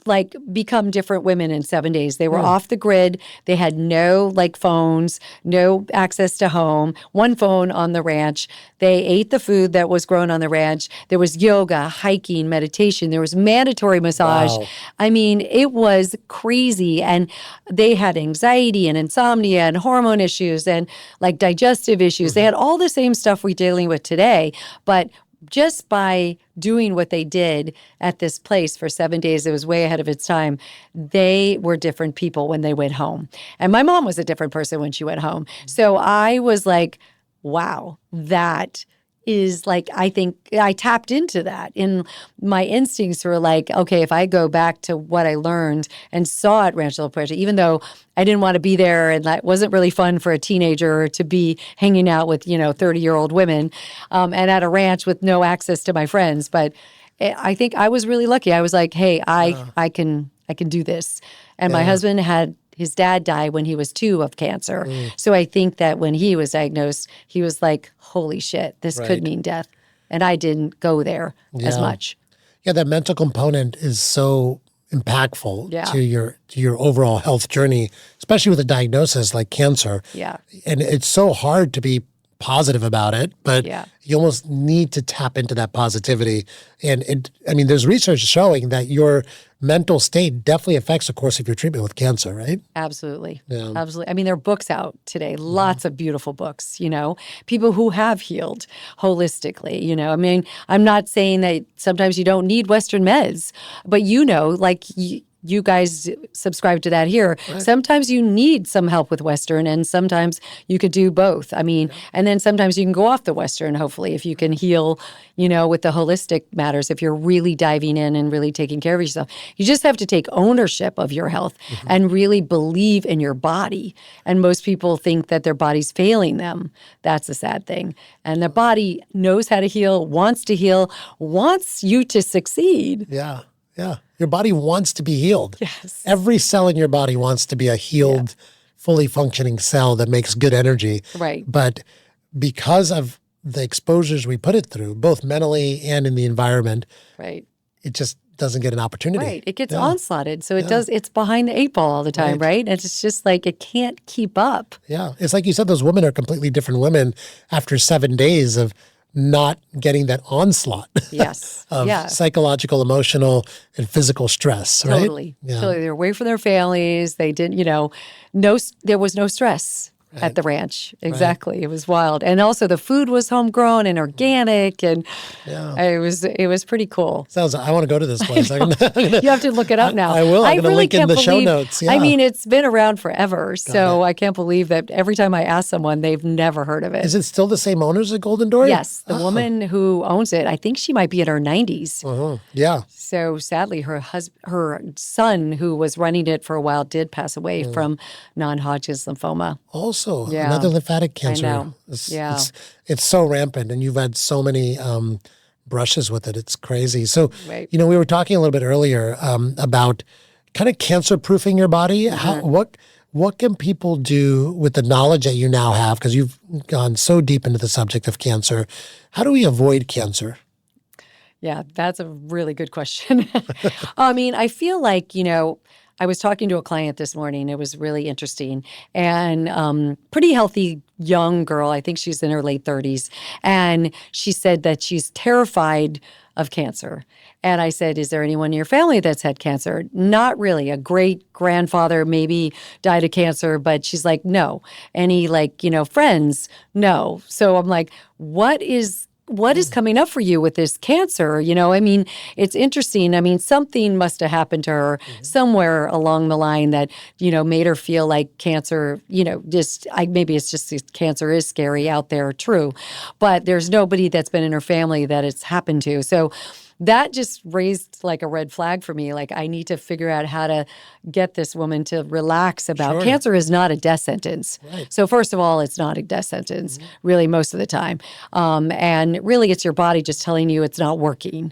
like become different women in 7 days. They were off the grid. They had no like phones, no access to home, one phone on the ranch. They ate the food that was grown on the ranch. There was yoga, hiking, meditation. There was mandatory massage. Wow. I mean, it was crazy. And they had anxiety and insomnia and hormone issues and like digestive issues. They had all the same stuff we're dealing with today, but just by doing what they did at this place for 7 days, it was way ahead of its time. They were different people when they went home. And my mom was a different person when she went home. So I was like, wow, that is like, I think I tapped into that. And my instincts were like, okay, if I go back to what I learned and saw at Rancho La Puerta, even though I didn't want to be there and that wasn't really fun for a teenager to be hanging out with, 30-year-old women and at a ranch with no access to my friends. But I think I was really lucky. I was like, hey, I can do this. And my husband had his dad died when he was 2 of cancer. So I think that when he was diagnosed, he was like, holy shit, this could mean death. And I didn't go there as much. Yeah, that mental component is so impactful to your overall health journey, especially with a diagnosis like cancer. Yeah. And it's so hard to be positive about it, but Yeah. you almost need to tap into that positivity. And there's research showing that your mental state definitely affects the course of your treatment with cancer, right? Absolutely. Yeah. Absolutely. I mean, there are books out today, lots of beautiful books, people who have healed holistically, I mean, I'm not saying that sometimes you don't need Western meds, but like you guys subscribe to that here. Right. Sometimes you need some help with Western, and sometimes you could do both. I mean, and then sometimes you can go off the Western, hopefully, if you can heal, with the holistic matters, if you're really diving in and really taking care of yourself. You just have to take ownership of your health and really believe in your body. And most people think that their body's failing them. That's a sad thing. And the body knows how to heal, wants you to succeed. Yeah. Yeah. Your body wants to be healed. Yes. Every cell in your body wants to be a healed, fully functioning cell that makes good energy. Right. But because of the exposures we put it through, both mentally and in the environment, Right. it just doesn't get an opportunity. Right. It gets onslaughted. So it's behind the 8 ball all the time, right? And it's just like it can't keep up. Yeah. It's like you said, those women are completely different women after 7 days of not getting that onslaught Yes. of psychological, emotional, and physical stress, right? Totally. Yeah. Totally. They're away from their families. They didn't, there was no stress at the ranch. Exactly. Right. It was wild. And also the food was homegrown and organic, and it was pretty cool. I want to go to this place. You have to look it up now. I will. I'm going to link in the show notes. Yeah. I mean, it's been around forever, so I can't believe that every time I ask someone, they've never heard of it. Is it still the same owners at Golden Door? Yes. The woman who owns it, I think she might be in her 90s. Uh-huh. Yeah. So sadly, her son, wwho was running it for a while, did pass away from non-Hodgkin's lymphoma. Also, another lymphatic cancer. I know. It's so rampant, and you've had so many brushes with it. It's crazy. So, we were talking a little bit earlier about kind of cancer-proofing your body. What can people do with the knowledge that you now have? Because you've gone so deep into the subject of cancer. How do we avoid cancer? Yeah, that's a really good question. I mean, I feel like, I was talking to a client this morning. It was really interesting. And pretty healthy young girl. I think she's in her late 30s. And she said that she's terrified of cancer. And I said, is there anyone in your family that's had cancer? Not really. A great grandfather maybe died of cancer, but she's like, no. Any friends? No. So I'm like, what is coming up for you with this cancer? I mean, it's interesting. I mean, something must have happened to her somewhere along the line that, made her feel like cancer, maybe it's just cancer is scary out there, true. But there's nobody that's been in her family that it's happened to. So that just raised like a red flag for me. Like, I need to figure out how to get this woman to relax about cancer is not a death sentence. Right. So first of all, it's not a death sentence, really, most of the time. And really, it's your body just telling you it's not working.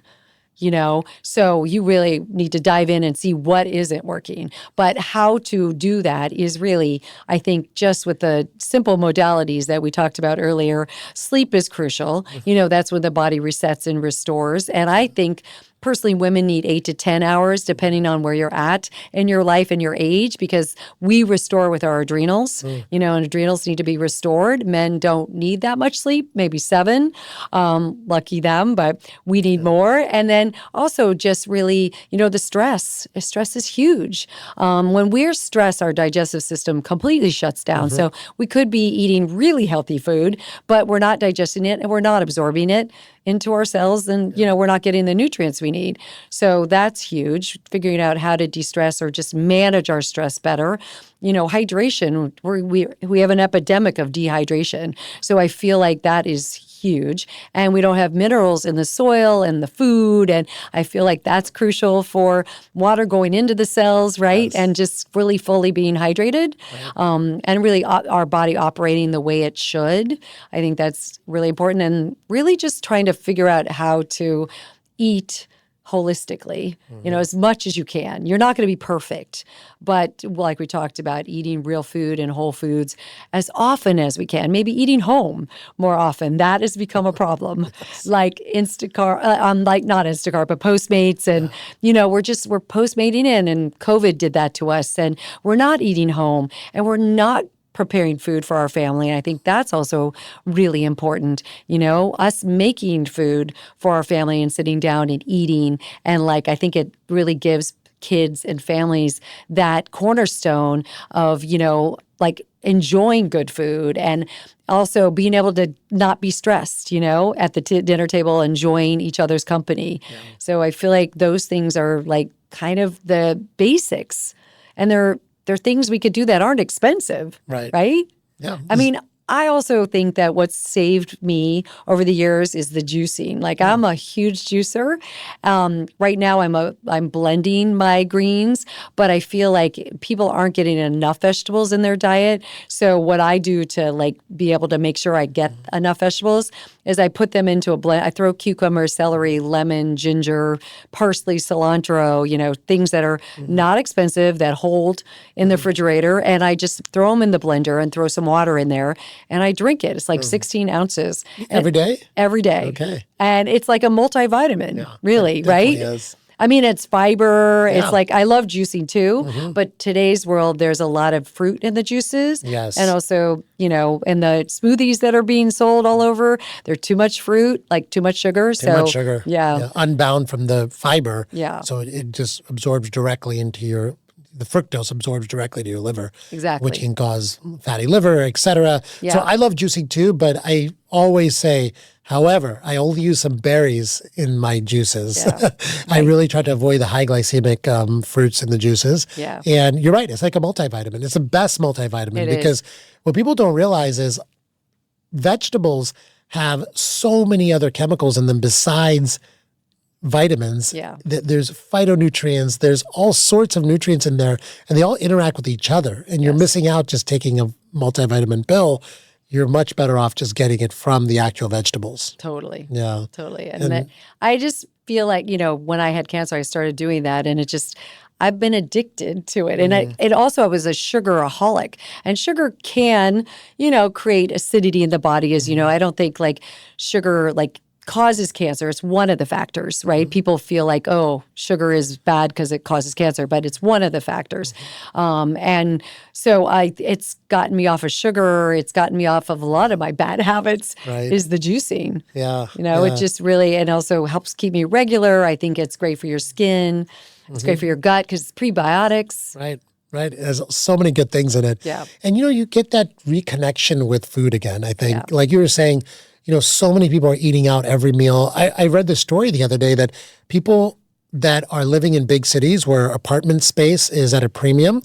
So you really need to dive in and see what isn't working. But how to do that is really, I think, just with the simple modalities that we talked about earlier. Sleep is crucial. That's when the body resets and restores. And I think personally, women need 8 to 10 hours, depending on where you're at in your life and your age, because we restore with our adrenals, and adrenals need to be restored. Men don't need that much sleep, maybe 7. Lucky them, but we need more. And then also just really, the stress. Stress is huge. When we're stressed, our digestive system completely shuts down. So we could be eating really healthy food, but we're not digesting it and we're not absorbing it into our cells, and we're not getting the nutrients we need. So that's huge, figuring out how to de-stress or just manage our stress better. Hydration, we have an epidemic of dehydration. So I feel like that is huge. And we don't have minerals in the soil and the food. And I feel like that's crucial for water going into the cells, right? Yes. And just really fully being hydrated, and really our body operating the way it should. I think that's really important. And really just trying to figure out how to eat holistically, as much as you can. You're not going to be perfect, but like we talked about, eating real food and whole foods as often as we can, maybe eating home more often. That has become a problem. Like Instacart, like not Instacart, but Postmates. And, we're Postmating in, and COVID did that to us. And we're not eating home, and we're not preparing food for our family. And I think that's also really important, us making food for our family and sitting down and eating. And like, I think it really gives kids and families that cornerstone of, like enjoying good food and also being able to not be stressed, at the dinner table, enjoying each other's company. Yeah. So I feel like those things are like kind of the basics, and they're things we could do that aren't expensive, right? Yeah. I mean, I also think that what's saved me over the years is the juicing. Like I'm a huge juicer. Right now I'm blending my greens, but I feel like people aren't getting enough vegetables in their diet. So what I do to like be able to make sure I get enough vegetables is I put them into a blend. I throw cucumber, celery, lemon, ginger, parsley, cilantro, things that are not expensive that hold in the refrigerator. And I just throw them in the blender and throw some water in there. And I drink it. It's like 16 ounces. Every day? Every day. Okay. And it's like a multivitamin, really, right? Is. I mean, it's fiber. Yeah. It's like, I love juicing too, but today's world, there's a lot of fruit in the juices. Yes. And also, in the smoothies that are being sold all over, there's too much fruit, like too much sugar. Too much sugar. Yeah. Unbound from the fiber. Yeah. So it just absorbs directly into the fructose absorbs directly to your liver. Exactly. Which can cause fatty liver, et cetera. Yeah. So I love juicing too, but I always say, however, I only use some berries in my juices. Yeah. I really try to avoid the high glycemic fruits in the juices. Yeah. And you're right, it's like a multivitamin. It's the best multivitamin because what people don't realize is vegetables have so many other chemicals in them besides vitamins. Yeah. There's phytonutrients. There's all sorts of nutrients in there, and they all interact with each other. And you're missing out just taking a multivitamin pill. You're much better off just getting it from the actual vegetables. Totally. Yeah. Totally. And I just feel like, when I had cancer, I started doing that, and I've been addicted to it. And I was a sugaraholic. And sugar can, create acidity in the body, as you know. I don't think like sugar causes cancer. It's one of the factors, right? People feel like, oh, sugar is bad because it causes cancer, but it's one of the factors. And so it's gotten me off of sugar. It's gotten me off of a lot of my bad habits is the juicing. Yeah. It just really, and also helps keep me regular. I think it's great for your skin. It's great for your gut because it's prebiotics. Right. Right. It has so many good things in it. Yeah. And, you get that reconnection with food again, I think. Yeah. Like you were saying, so many people are eating out every meal. I read this story the other day that people that are living in big cities where apartment space is at a premium,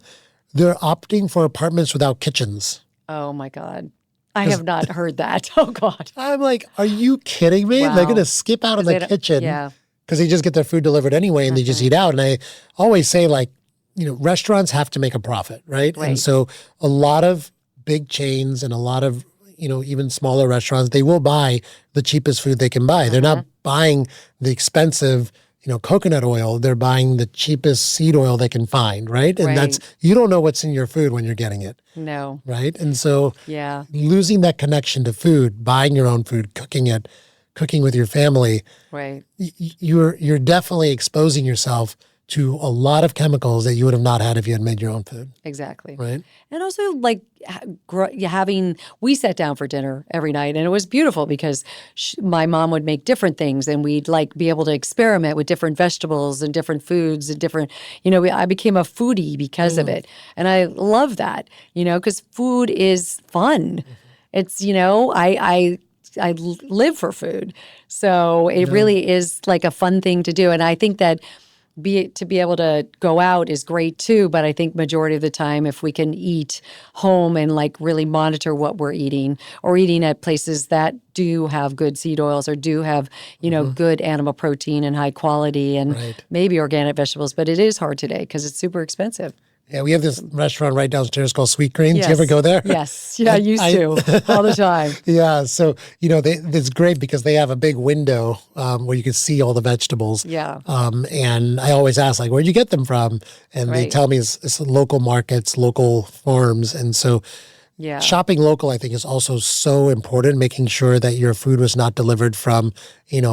they're opting for apartments without kitchens. Oh, my God. I have not heard that. Oh, God. I'm like, are you kidding me? Wow. They're going to skip out on the kitchen because they just get their food delivered anyway and they just eat out. And I always say, like, restaurants have to make a profit, right? And so a lot of big chains and a lot of even smaller restaurants, they will buy the cheapest food they can buy. They're not buying the expensive, coconut oil. They're buying the cheapest seed oil they can find, right? And you don't know what's in your food when you're getting it. No. Right? And so losing that connection to food, buying your own food, cooking it, cooking with your family, you're definitely exposing yourself to a lot of chemicals that you would have not had if you had made your own food. Exactly. Right. And also we sat down for dinner every night, and it was beautiful because my mom would make different things, and we'd be able to experiment with different vegetables and different foods and different, I became a foodie because of it. And I love that, because food is fun. It's, I live for food. So it really is like a fun thing to do. And I think that to be able to go out is great too, but I think majority of the time, if we can eat home and really monitor what we're eating, or eating at places that do have good seed oils or do have, good animal protein and high quality and maybe organic vegetables, but it is hard today because it's super expensive. Yeah, we have this restaurant right downstairs called Sweet Greens. Yes. You ever go there? Yes. Yeah, I used to all the time. Yeah. So, it's great because they have a big window where you can see all the vegetables. Yeah. And I always ask, where'd you get them from? And they tell me it's local markets, local farms. And so, Yeah. Shopping local, I think, is also so important, making sure that your food was not delivered from,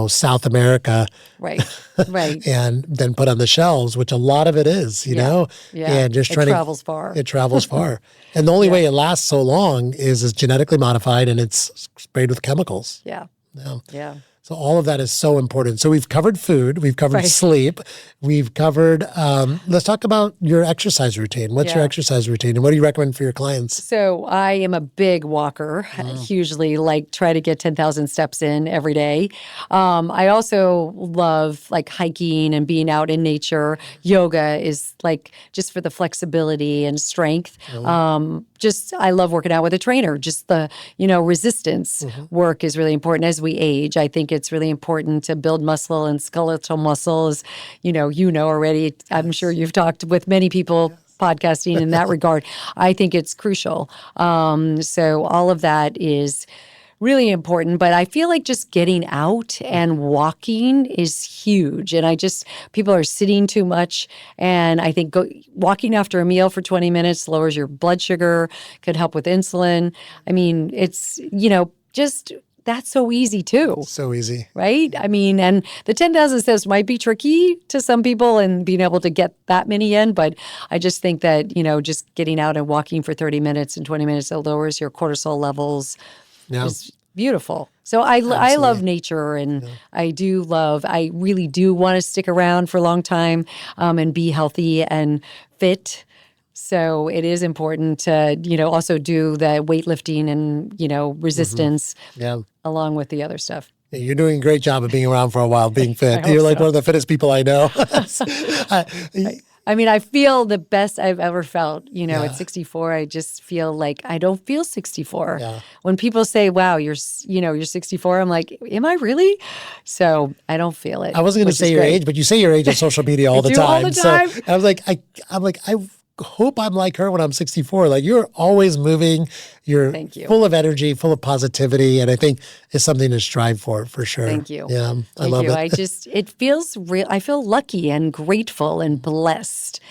South America Right. Right. and then put on the shelves, which a lot of it is, Yeah. and just It trying travels far. it travels far. And the only way it lasts so long is it's genetically modified and it's sprayed with chemicals. Yeah. Yeah. Yeah. So all of that is so important. So we've covered food, we've covered Right. sleep, we've covered, let's talk about your exercise routine. What's your Yeah. exercise routine and what do you recommend for your clients? So I am a big walker, hugely like try to get 10,000 steps in every day. I also love like hiking and being out in nature. Yoga is like just for the flexibility and strength. I love working out with a trainer. Just the, resistance work is really important as we age. I think it's really important to build muscle and skeletal muscles. You know already. I'm sure you've talked with many people podcasting in that regard. I think it's crucial. So all of that is really important. But I feel like just getting out and walking is huge. And people are sitting too much. And I think walking after a meal for 20 minutes lowers your blood sugar, could help with insulin. I mean, it's, just that's so easy too. So easy. Right? I mean, and the 10,000 steps might be tricky to some people and being able to get that many in, but I just think that, just getting out and walking for 30 minutes and 20 minutes, it lowers your cortisol levels. Yeah. Is beautiful. So I love nature and I really do want to stick around for a long time and be healthy and fit. So it is important to, also do the weightlifting and, resistance along with the other stuff. Yeah, you're doing a great job of being around for a while, being fit. You're like one of the fittest people I know. I mean, I feel the best I've ever felt. At 64, I just feel like I don't feel 64. Yeah. When people say, "Wow, you're 64," I'm like, "Am I really?" So I don't feel it. I wasn't going to say your age, but you say your age on social media all the time. All the time. So I was like, I hope I'm like her when I'm 64. Like you're always moving. You're Thank you. full of energy, full of positivity, and I think it's something to strive for sure. Thank you. Yeah, I Thank love you. it. It feels real. I feel lucky and grateful and blessed,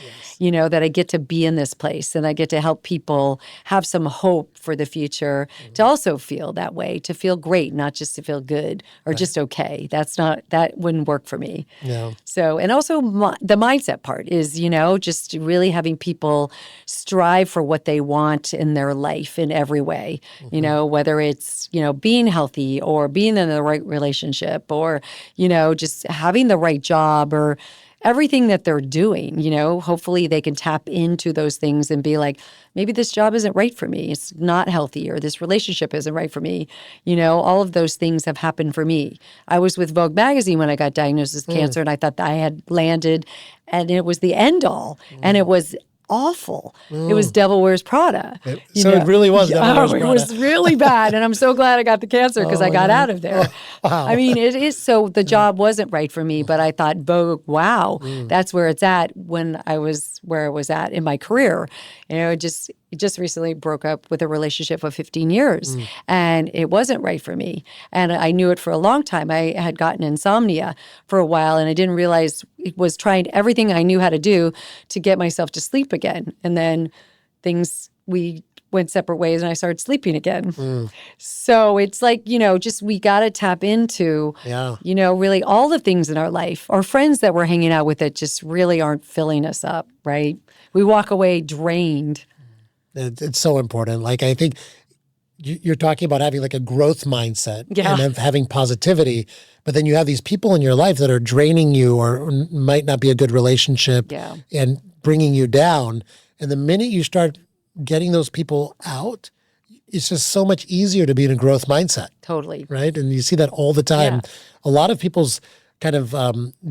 that I get to be in this place and I get to help people have some hope for the future to also feel that way, to feel great, not just to feel good or just okay. That wouldn't work for me. Yeah. So, and also the mindset part is, just really having people strive for what they want in their life in every way, whether it's, being healthy or being in the right relationship or, just having the right job or everything that they're doing, hopefully they can tap into those things and be like, maybe this job isn't right for me. It's not healthy, or this relationship isn't right for me. All of those things have happened for me. I was with Vogue magazine when I got diagnosed with cancer and I thought that I had landed and it was the end all. And it was awful. It was Devil Wears Prada. It really was Devil Wears Prada. It was really bad. And I'm so glad I got the cancer because I got out of there. Wow. I mean, it is so the job wasn't right for me, but I thought, Vogue, wow, that's where it's at when I was where I was at in my career. It just recently broke up with a relationship of 15 years and it wasn't right for me. And I knew it for a long time. I had gotten insomnia for a while and I didn't realize it was trying everything I knew how to do to get myself to sleep again. And then we went separate ways and I started sleeping again. So it's like, we got to tap into, really all the things in our life. Our friends that we're hanging out with that just really aren't filling us up, right? We walk away drained. It's so important. Like, I think you're talking about having like a growth mindset and having positivity, but then you have these people in your life that are draining you or might not be a good relationship and bringing you down. And the minute you start getting those people out, it's just so much easier to be in a growth mindset. Totally. Right? And you see that all the time. Yeah. A lot of people's kind of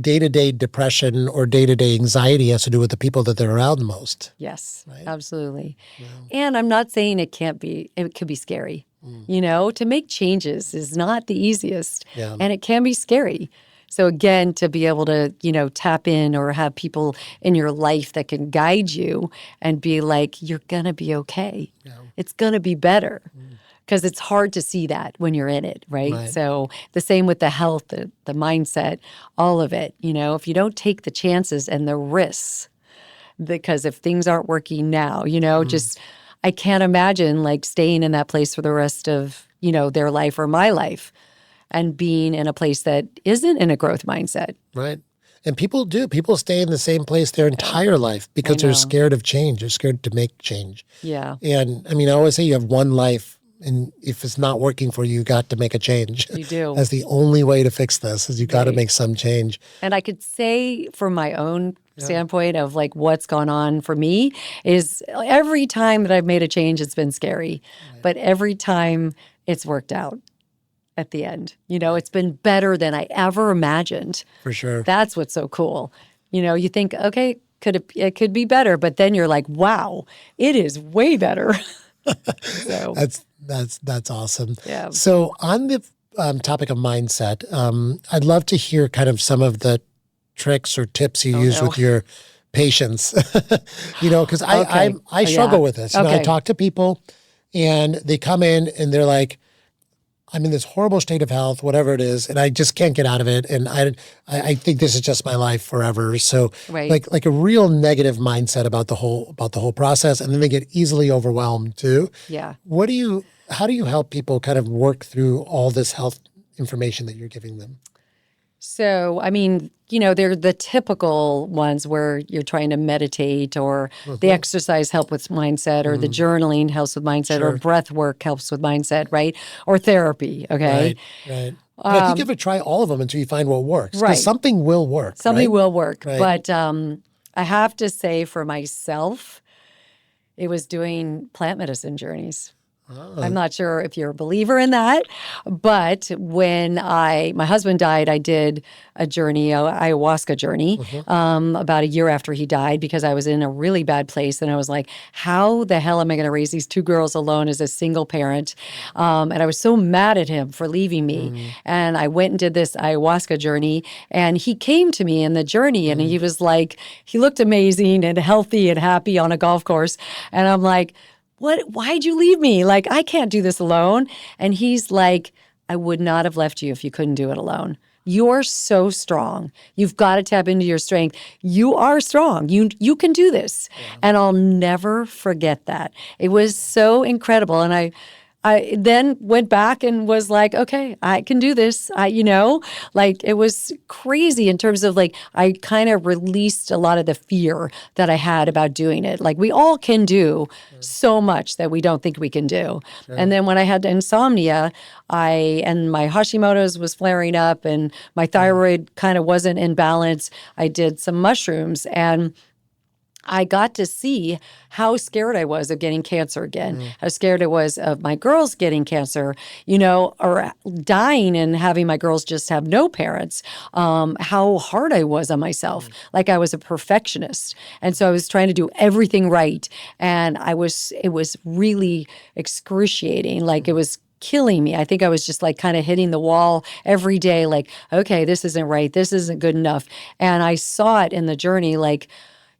day-to-day depression or day-to-day anxiety has to do with the people that they're around most. Yes, absolutely. Yeah. And I'm not saying it could be scary. To make changes is not the easiest and it can be scary. So again, to be able to, tap in or have people in your life that can guide you and be like, you're going to be okay. Yeah. It's going to be better. Because it's hard to see that when you're in it, right? So the same with the health, the mindset, all of it. If you don't take the chances and the risks, because if things aren't working now, I can't imagine like staying in that place for the rest of, their life or my life and being in a place that isn't in a growth mindset. Right. And people do. People stay in the same place their entire life because they're scared of change. They're scared to make change. Yeah. And I always say you have one life, and if it's not working for you, you got to make a change. You do. That's the only way to fix this is you got to make some change. And I could say from my own standpoint of like what's gone on for me is every time that I've made a change, it's been scary. Right. But every time it's worked out at the end. It's been better than I ever imagined. For sure. That's what's so cool. You think, okay, it could be better, but then you're like, wow, it is way better. So that's awesome. Yeah. So on the topic of mindset, I'd love to hear kind of some of the tricks or tips you use with your patients. Because I struggle with this. I talk to people and they come in and they're like, I'm in this horrible state of health, whatever it is, and I just can't get out of it. And I think this is just my life forever. So like a real negative mindset about the whole process, and then they get easily overwhelmed too. Yeah. How do you help people kind of work through all this health information that you're giving them? So, they're the typical ones where you're trying to meditate or the exercise help with mindset or the journaling helps with mindset or breath work helps with mindset, right? Or therapy, okay? Right. But I think you have to try all of them until you find what works. Right. Because something will work. Something will work. Right. But I have to say for myself, it was doing plant medicine journeys. Oh. I'm not sure if you're a believer in that, but when my husband died, I did a journey, an ayahuasca journey, about a year after he died because I was in a really bad place. And I was like, how the hell am I going to raise these two girls alone as a single parent? And I was so mad at him for leaving me. And I went and did this ayahuasca journey. And he came to me in the journey and he was like, he looked amazing and healthy and happy on a golf course. And I'm like, why'd you leave me? Like, I can't do this alone. And he's like, I would not have left you if you couldn't do it alone. You're so strong. You've got to tap into your strength. You are strong. You can do this. Yeah. And I'll never forget that. It was so incredible. And I then went back and was like, okay, I can do this. It was crazy in terms of like, I kind of released a lot of the fear that I had about doing it. Like we all can do so much that we don't think we can do. Sure. And then when I had insomnia, and my Hashimoto's was flaring up and my thyroid kind of wasn't in balance, I did some mushrooms and I got to see how scared I was of getting cancer again, how scared I was of my girls getting cancer, or dying and having my girls just have no parents, how hard I was on myself, like I was a perfectionist. And so I was trying to do everything right. And it was really excruciating, like it was killing me. I think I was just like kind of hitting the wall every day, like, okay, this isn't right. This isn't good enough. And I saw it in the journey, like,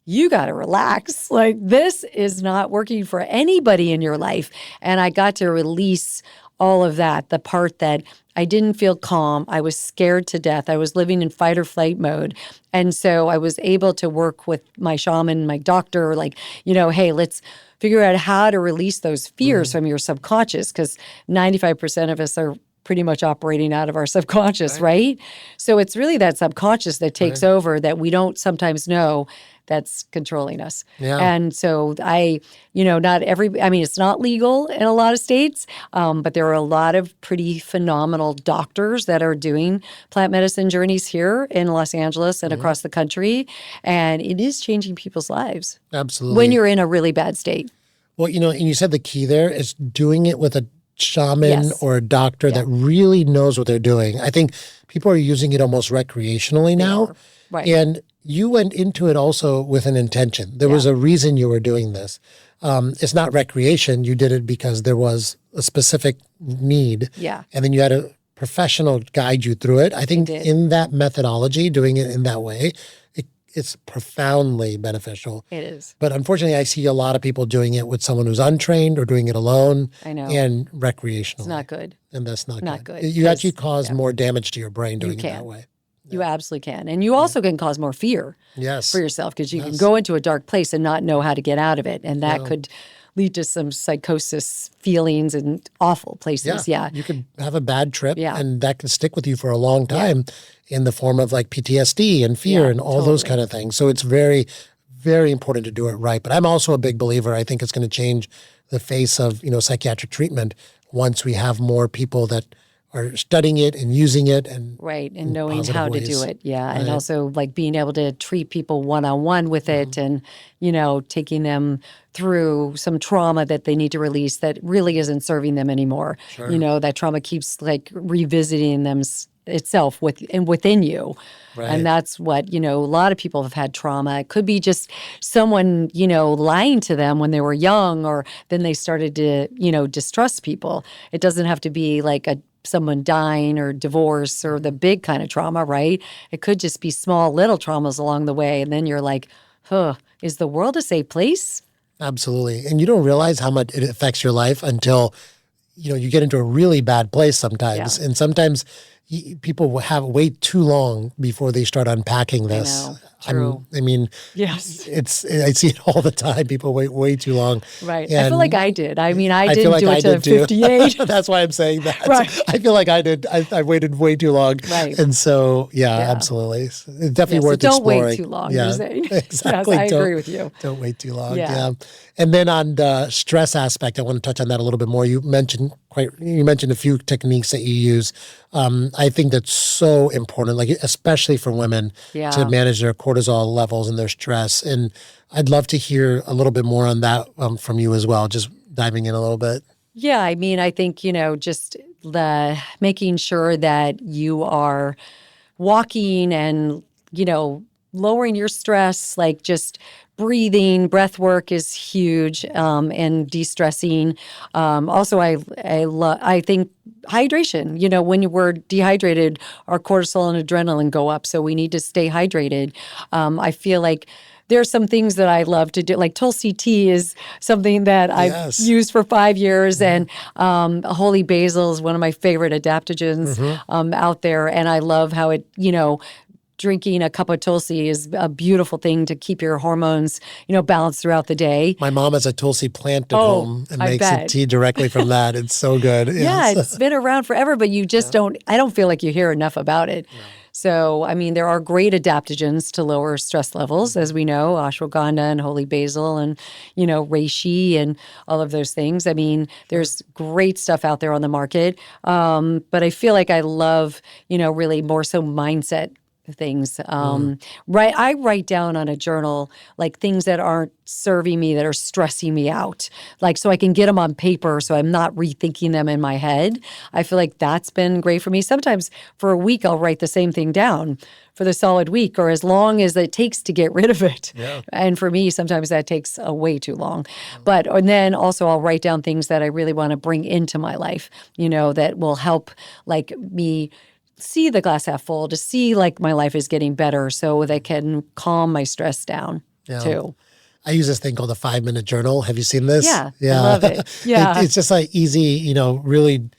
you got to relax. Like, this is not working for anybody in your life. And I got to release all of that, the part that I didn't feel calm. I was scared to death. I was living in fight or flight mode. And so I was able to work with my shaman, my doctor, like, hey, let's figure out how to release those fears from your subconscious, because 95% of us are pretty much operating out of our subconscious, right? So it's really that subconscious that takes over that we don't sometimes know that's controlling us. Yeah. And so it's not legal in a lot of states, but there are a lot of pretty phenomenal doctors that are doing plant medicine journeys here in Los Angeles and across the country. And it is changing people's lives. Absolutely. When you're in a really bad state. Well, and you said the key there is doing it with a shaman or a doctor that really knows what they're doing. I think people are using it almost recreationally now. Right. And you went into it also with an intention. There was a reason you were doing this. It's not recreation. You did it because there was a specific need. Yeah. And then you had a professional guide you through it. I think in that methodology, doing it in that way, it's profoundly beneficial. It is. But unfortunately, I see a lot of people doing it with someone who's untrained or doing it alone. I know. And recreationally. It's not good. And that's not good. You actually cause more damage to your brain doing it that way. You absolutely can. And you also can cause more fear for yourself, because you can go into a dark place and not know how to get out of it. And that could lead to some psychosis feelings and awful places. Yeah. You could have a bad trip Yeah. and that can stick with you for a long time in the form of like PTSD and fear and all those kind of things. So it's very, very important to do it right. But I'm also a big believer. I think it's going to change the face of, psychiatric treatment once we have more people that are studying it and using it and and knowing how to do it. Yeah. Right. And also like being able to treat people one-on-one with it and, taking them through some trauma that they need to release that really isn't serving them anymore. Sure. That trauma keeps like revisiting itself within you. Right. And that's what, a lot of people have had trauma. It could be just someone, lying to them when they were young, or then they started to, distrust people. It doesn't have to be like someone dying or divorce or the big kind of trauma, right? It could just be small little traumas along the way. And then you're like, is the world a safe place? Absolutely. And you don't realize how much it affects your life until, you get into a really bad place sometimes. Yeah. And sometimes people will have wait too long before they start unpacking this. I know. True. Yes, I see it all the time. People wait way too long. Right. And I feel like I did. I didn't feel like do I it to did too. 58. That's why I'm saying that. Right. I feel like I did. I waited way too long. Right. And so, absolutely. It's definitely worth so don't exploring. wait too long, Yeah, you're saying. exactly. Yes, I agree with you. Don't wait too long. Yeah. And then on the stress aspect, I want to touch on that a little bit more. You mentioned a few techniques that you use. I think that's so important, like especially for women to manage their cortisol levels and their stress. And I'd love to hear a little bit more on that from you as well, just diving in a little bit. Yeah, I think, just the making sure that you are walking and, lowering your stress, like just breathing, breath work is huge, and de-stressing. Also, I think hydration. When we're dehydrated, our cortisol and adrenaline go up, so we need to stay hydrated. I feel like there's some things that I love to do, like Tulsi tea is something that I've used for 5 years, and holy basil is one of my favorite adaptogens out there, and I love how it, drinking a cup of Tulsi is a beautiful thing to keep your hormones, balanced throughout the day. My mom has a Tulsi plant at home and makes bet. tea directly from that. It's so good. Yeah, it's been around forever, but you just I don't feel like you hear enough about it. No. So, there are great adaptogens to lower stress levels, as we know, ashwagandha and holy basil and, reishi and all of those things. There's great stuff out there on the market. But I feel like I love, really more so mindset things. I write down on a journal like things that aren't serving me, that are stressing me out, like so I can get them on paper so I'm not rethinking them in my head. I feel like that's been great for me. Sometimes for a week I'll write the same thing down for the solid week, or as long as it takes to get rid of it. Yeah. And for me, sometimes that takes way too long. And then also I'll write down things that I really want to bring into my life, that will help like me see the glass half full, to see like my life is getting better so that can calm my stress down too. I use this thing called the 5-minute journal. Have you seen this? Yeah. I love it. Yeah. It's just like easy, really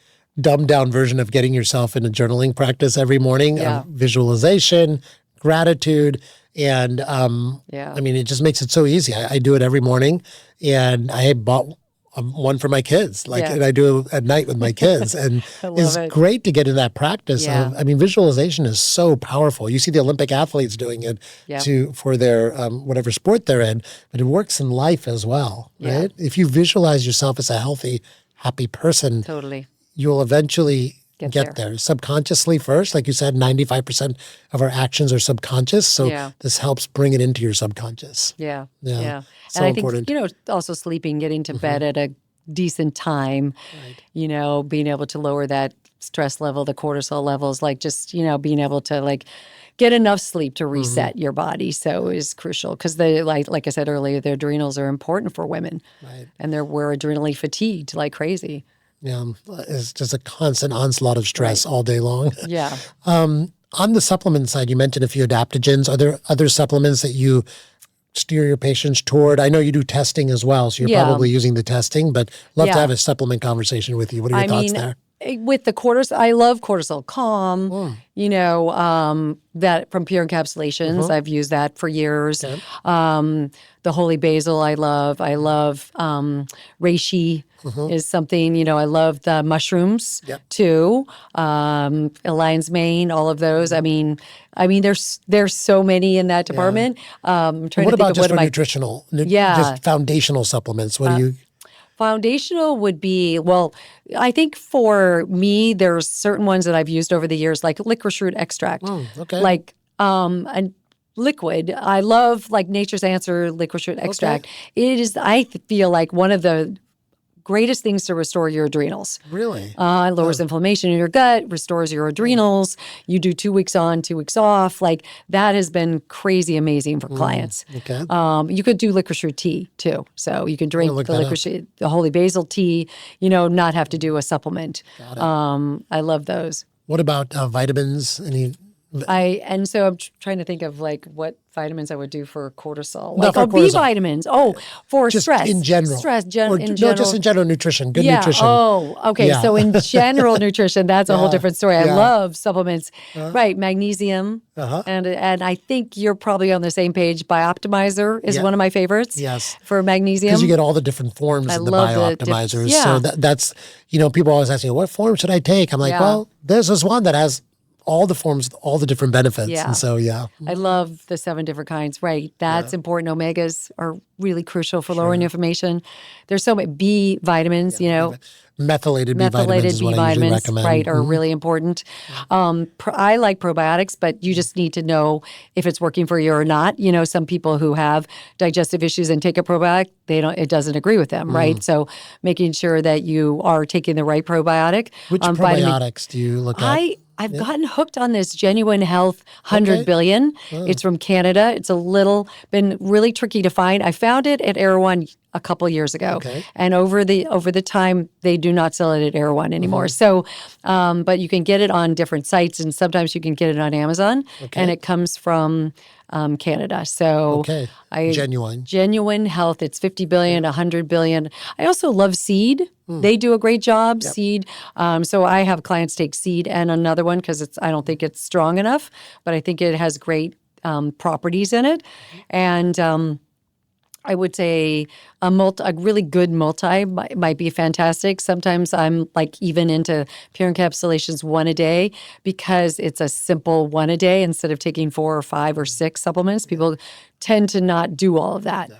dumbed down version of getting yourself in a journaling practice every morning. Visualization, gratitude. And it just makes it so easy. I do it every morning, and I bought one for my kids, and I do it at night with my kids. And it's great to get in that practice. Yeah. Visualization is so powerful. You see the Olympic athletes doing it for their whatever sport they're in, but it works in life as well, right? If you visualize yourself as a healthy, happy person, totally, you'll eventually get there. Subconsciously first, like you said, 95% of our actions are subconscious. So this helps bring it into your subconscious. Yeah. So and I important. think, also sleeping, getting to bed at a decent time, being able to lower that stress level, the cortisol levels, like just, being able to like get enough sleep to reset your body. So is crucial because like I said earlier, the adrenals are important for women, and we're adrenally fatigued like crazy. Yeah, it's just a constant onslaught of stress all day long. Yeah. On the supplement side, you mentioned a few adaptogens. Are there other supplements that you steer your patients toward? I know you do testing as well, so you're probably using the testing, but love to have a supplement conversation with you. What are your thoughts there? with the cortisol, I love cortisol calm, that from Pure Encapsulations. I've used that for years. Okay. The holy basil I love. I love reishi is something, I love the mushrooms too. Lion's mane, all of those. I mean, there's so many in that department. I'm trying What to think about of just what for nutritional, just foundational supplements? What do you? Foundational would be, well, I think for me, there's certain ones that I've used over the years, like licorice root extract. Okay. Like a liquid. I love like Nature's Answer licorice root extract. It is, I feel like one of the greatest things to restore your adrenals. Really? It lowers inflammation in your gut, restores your adrenals. You do 2 weeks on, 2 weeks off. Like that has been crazy amazing for clients. Okay. You could do licorice root tea too. So you can drink the holy basil tea, not have to do a supplement. I love those. What about vitamins? So I'm trying to think of like what vitamins I would do for cortisol. Not Like for cortisol. B vitamins. For Just stress. in general. Stress. No, general. just in general nutrition. Good nutrition. Oh, okay. Yeah. So in general nutrition, that's a whole different story. I love supplements. Right. Magnesium. And I think you're probably on the same page. Bioptimizer is one of my favorites. Yes. For magnesium. Because you get all the different forms in the love biooptimizers. yeah. So that's, people always ask me, what form should I take? I'm like, well, there's this one that has all the forms, all the different benefits. Yeah. And so, I love the 7 different kinds. Right. That's important. Omegas are really crucial for lowering inflammation. There's so many B vitamins, Methylated B vitamins is what I usually recommend. Right, are really important. I like probiotics, but you just need to know if it's working for you or not. Some people who have digestive issues and take a probiotic, it doesn't agree with them, right? So making sure that you are taking the right probiotic. Which probiotics do you look at? I've gotten hooked on this Genuine Health 100 billion. It's from Canada. It's been really tricky to find. I found it at Erewhon a couple years ago. Okay. And over the time, they do not sell it at Erewhon anymore. So, but you can get it on different sites, and sometimes you can get it on Amazon. Okay. And it comes from Canada. So Genuine Health. It's 50 billion, 100 billion. I also love Seed. They do a great job. Yep. Seed. So I have clients take Seed and another one because I don't think it's strong enough, but I think it has great properties in it. And I would say a really good multi might be fantastic. Sometimes I'm like even into Pure Encapsulations 1 a day because it's a simple 1 a day instead of taking 4 or 5 or 6 supplements. People tend to not do all of that.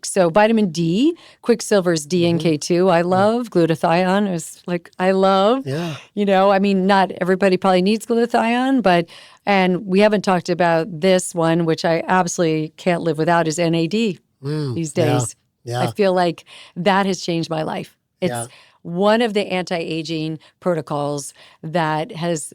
So vitamin D, Quicksilver's D and K2, I love. Glutathione is I love. Yeah. Not everybody probably needs glutathione, and we haven't talked about this one, which I absolutely can't live without, is NAD these days. Yeah. I feel like that has changed my life. It's one of the anti-aging protocols that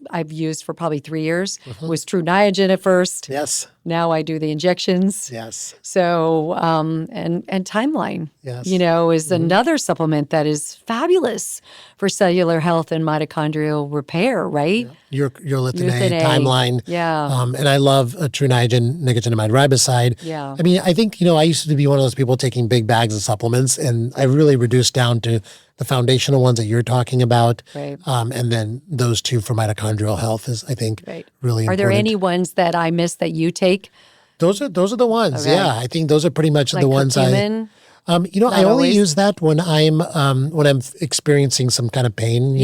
I've used for probably 3 years. Was True Niagen at first. Yes. Now I do the injections. Yes. So, and Timeline, is another supplement that is fabulous for cellular health and mitochondrial repair, right? Your Lithin A, Timeline. Yeah. And I love True Niagen, nicotinamide riboside. Yeah. I think, I used to be one of those people taking big bags of supplements, and I really reduced down to the foundational ones that you're talking about. Right. And then those 2 for mitochondrial health is, I think, really important. Are there any ones that I missed that you take? Those are the ones. Okay. Yeah, I think those are pretty much the ones curcumin? I only use that when I'm experiencing some kind of pain,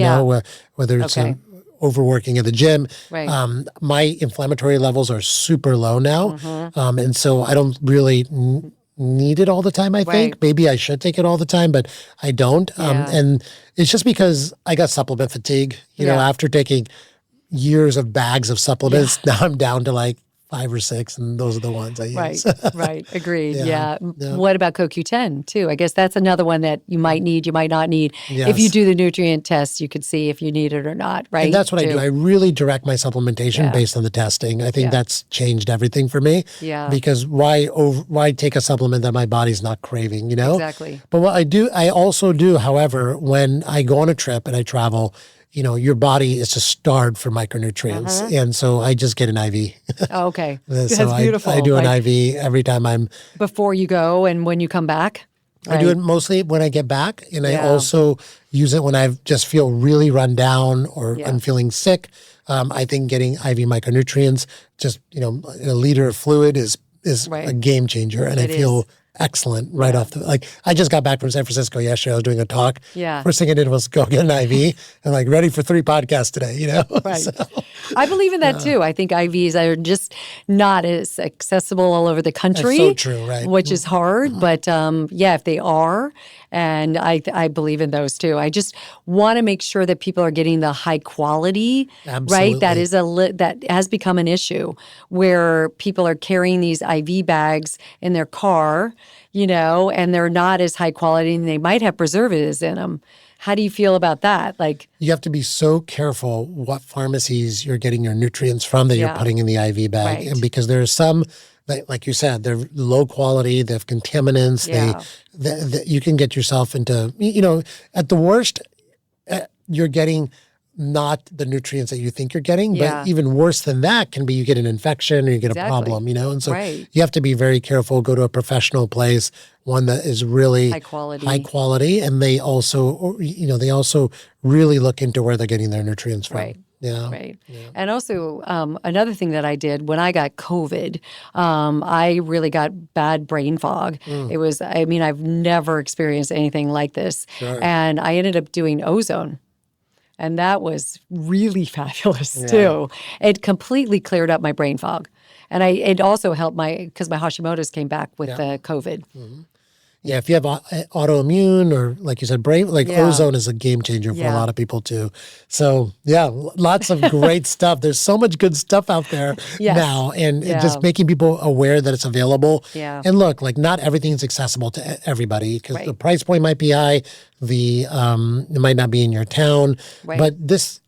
whether it's overworking at the gym. Right. My inflammatory levels are super low now. And so I don't really need it all the time, I think. Maybe I should take it all the time, but I don't. And it's just because I got supplement fatigue, after taking years of bags of supplements, now I'm down to 5 or 6, and those are the ones I use. Right. Agreed. Yeah. What about CoQ10 too? I guess that's another one that you might need, you might not need. Yes. If you do the nutrient test, you could see if you need it or not, right? And that's what I do. I really direct my supplementation based on the testing. I think that's changed everything for me. Yeah. Because why take a supplement that my body's not craving, Exactly. But what I also do, however, when I go on a trip and I travel, your body is just starved for micronutrients. And so I just get an IV. Oh, okay. That's beautiful. I do an IV every time I'm... Before you go and when you come back? I do it mostly when I get back, and I Yeah. also use it when I just feel really run down or Yeah. I'm feeling sick. I think getting IV micronutrients, just a liter of fluid is Right. a game changer, and I It feel is. excellent right off the I just got back from San Francisco yesterday. I was doing a talk. Yeah. First thing I did was go get an IV and ready for 3 podcasts today. Right. So, I believe in that too. I think IVs are just not as accessible all over the country. so true, right. Which is hard, but if they are, and I believe in those too. I just want to make sure that people are getting the high quality, right? That Absolutely. is that has become an issue where people are carrying these IV bags in their car, and they're not as high quality, and they might have preservatives in them. How do you feel about that? You have to be so careful what pharmacies you're getting your nutrients from that you're putting in the IV bag. Right. And because there are some, like you said, they're low quality, they have contaminants, Yeah. you can get yourself into, at the worst, you're getting not the nutrients that you think you're getting, Yeah. but even worse than that can be you get an infection or you get Exactly. a problem, and so Right. you have to be very careful, go to a professional place, one that is really High quality. and they also, really look into where they're getting their nutrients from. Right. Yeah. Right. And also, another thing that I did when I got COVID, I really got bad brain fog. It was, I've never experienced anything like this. Sure. And I ended up doing ozone. And that was really fabulous too. It completely cleared up my brain fog. And it also helped because my Hashimoto's came back with the COVID. Yeah, if you have autoimmune or, like you said, brain, ozone is a game changer for a lot of people too. So, lots of great stuff. There's so much good stuff out there now, and just making people aware that it's available. Yeah. And look, not everything's accessible to everybody because the price point might be high. It might not be in your town, but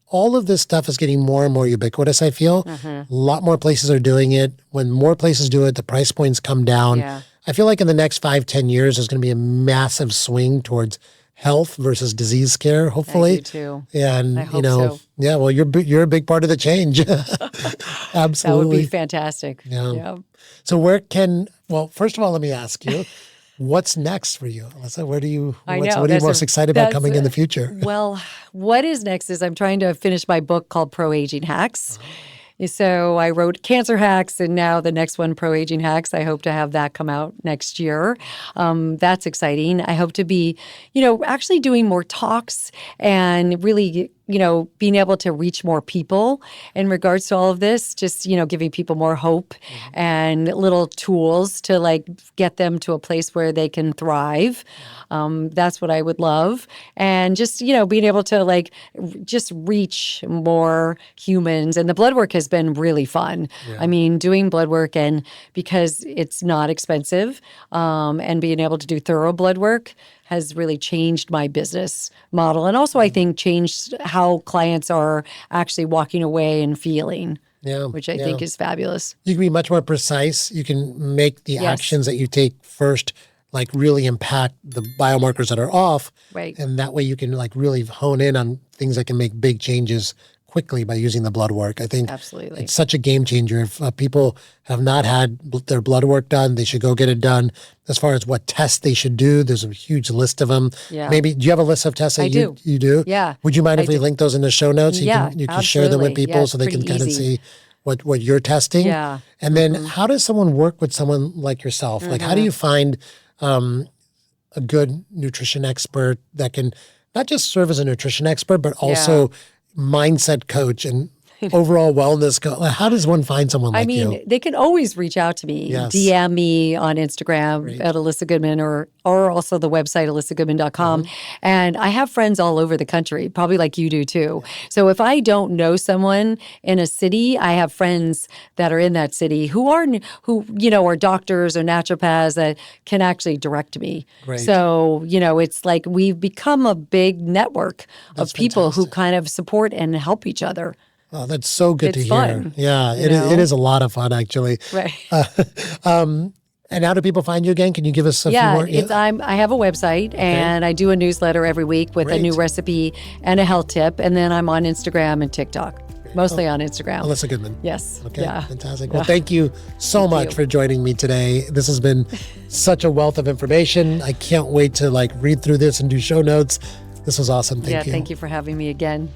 all of this stuff is getting more and more ubiquitous, I feel. A lot more places are doing it. When more places do it, the price points come down. Yeah. I feel like in the next 5-10 years, there's going to be a massive swing towards health versus disease care, hopefully. I do too. And, I hope so. well, you're a big part of the change. Absolutely. That would be fantastic. Yeah. So first of all, let me ask you, what's next for you, Elissa? What are you most excited about coming in the future? Well, what is next is I'm trying to finish my book called Pro-Aging Hacks. So I wrote Cancer Hacks, and now the next one, Pro-Aging Hacks. I hope to have that come out next year. That's exciting. I hope to be, actually doing more talks and really, being able to reach more people in regards to all of this, just, giving people more hope and little tools to get them to a place where they can thrive. That's what I would love. And just, being able to just reach more humans. And the blood work has been really fun. Yeah. Doing blood work, and because it's not expensive, and being able to do thorough blood work has really changed my business model. And also, I think, changed how clients are actually walking away and feeling. Yeah, which I think is fabulous. You can be much more precise. You can make the actions that you take first really impact the biomarkers that are off. Right. And that way you can really hone in on things that can make big changes quickly by using the blood work. I think absolutely it's such a game changer. If people have not had their blood work done, they should go get it done. As far as what tests they should do, there's a huge list of them. Yeah. Maybe, do you have a list of tests that you do? Yeah. Would you mind if we link those in the show notes? You can share them with people so they can kind of see what you're testing. Yeah. And then how does someone work with someone like yourself? How do you find a good nutrition expert that can not just serve as a nutrition expert, but also mindset coach and overall wellness coach? How does one find someone like you? They can always reach out to me. Yes. DM me on Instagram at Elissa Goodman, or also the website, elissagoodman.com. And I have friends all over the country, probably like you do too. So if I don't know someone in a city, I have friends that are in that city who are doctors or naturopaths that can actually direct me. Great. So, it's like we've become a big network of people who kind of support and help each other. Oh, that's so good to hear. Fun, yeah, it is a lot of fun, actually. Right. And how do people find you again? Can you give us a few more? I have a website, and I do a newsletter every week with a new recipe and a health tip. And then I'm on Instagram and TikTok. Mostly on Instagram. Elissa Goodman. Yes. Okay, Yeah. fantastic. Well, thank you so much you. for joining me today. This has been such a wealth of information. I can't wait to read through this and do show notes. This was awesome. Thank you. Thank you for having me again.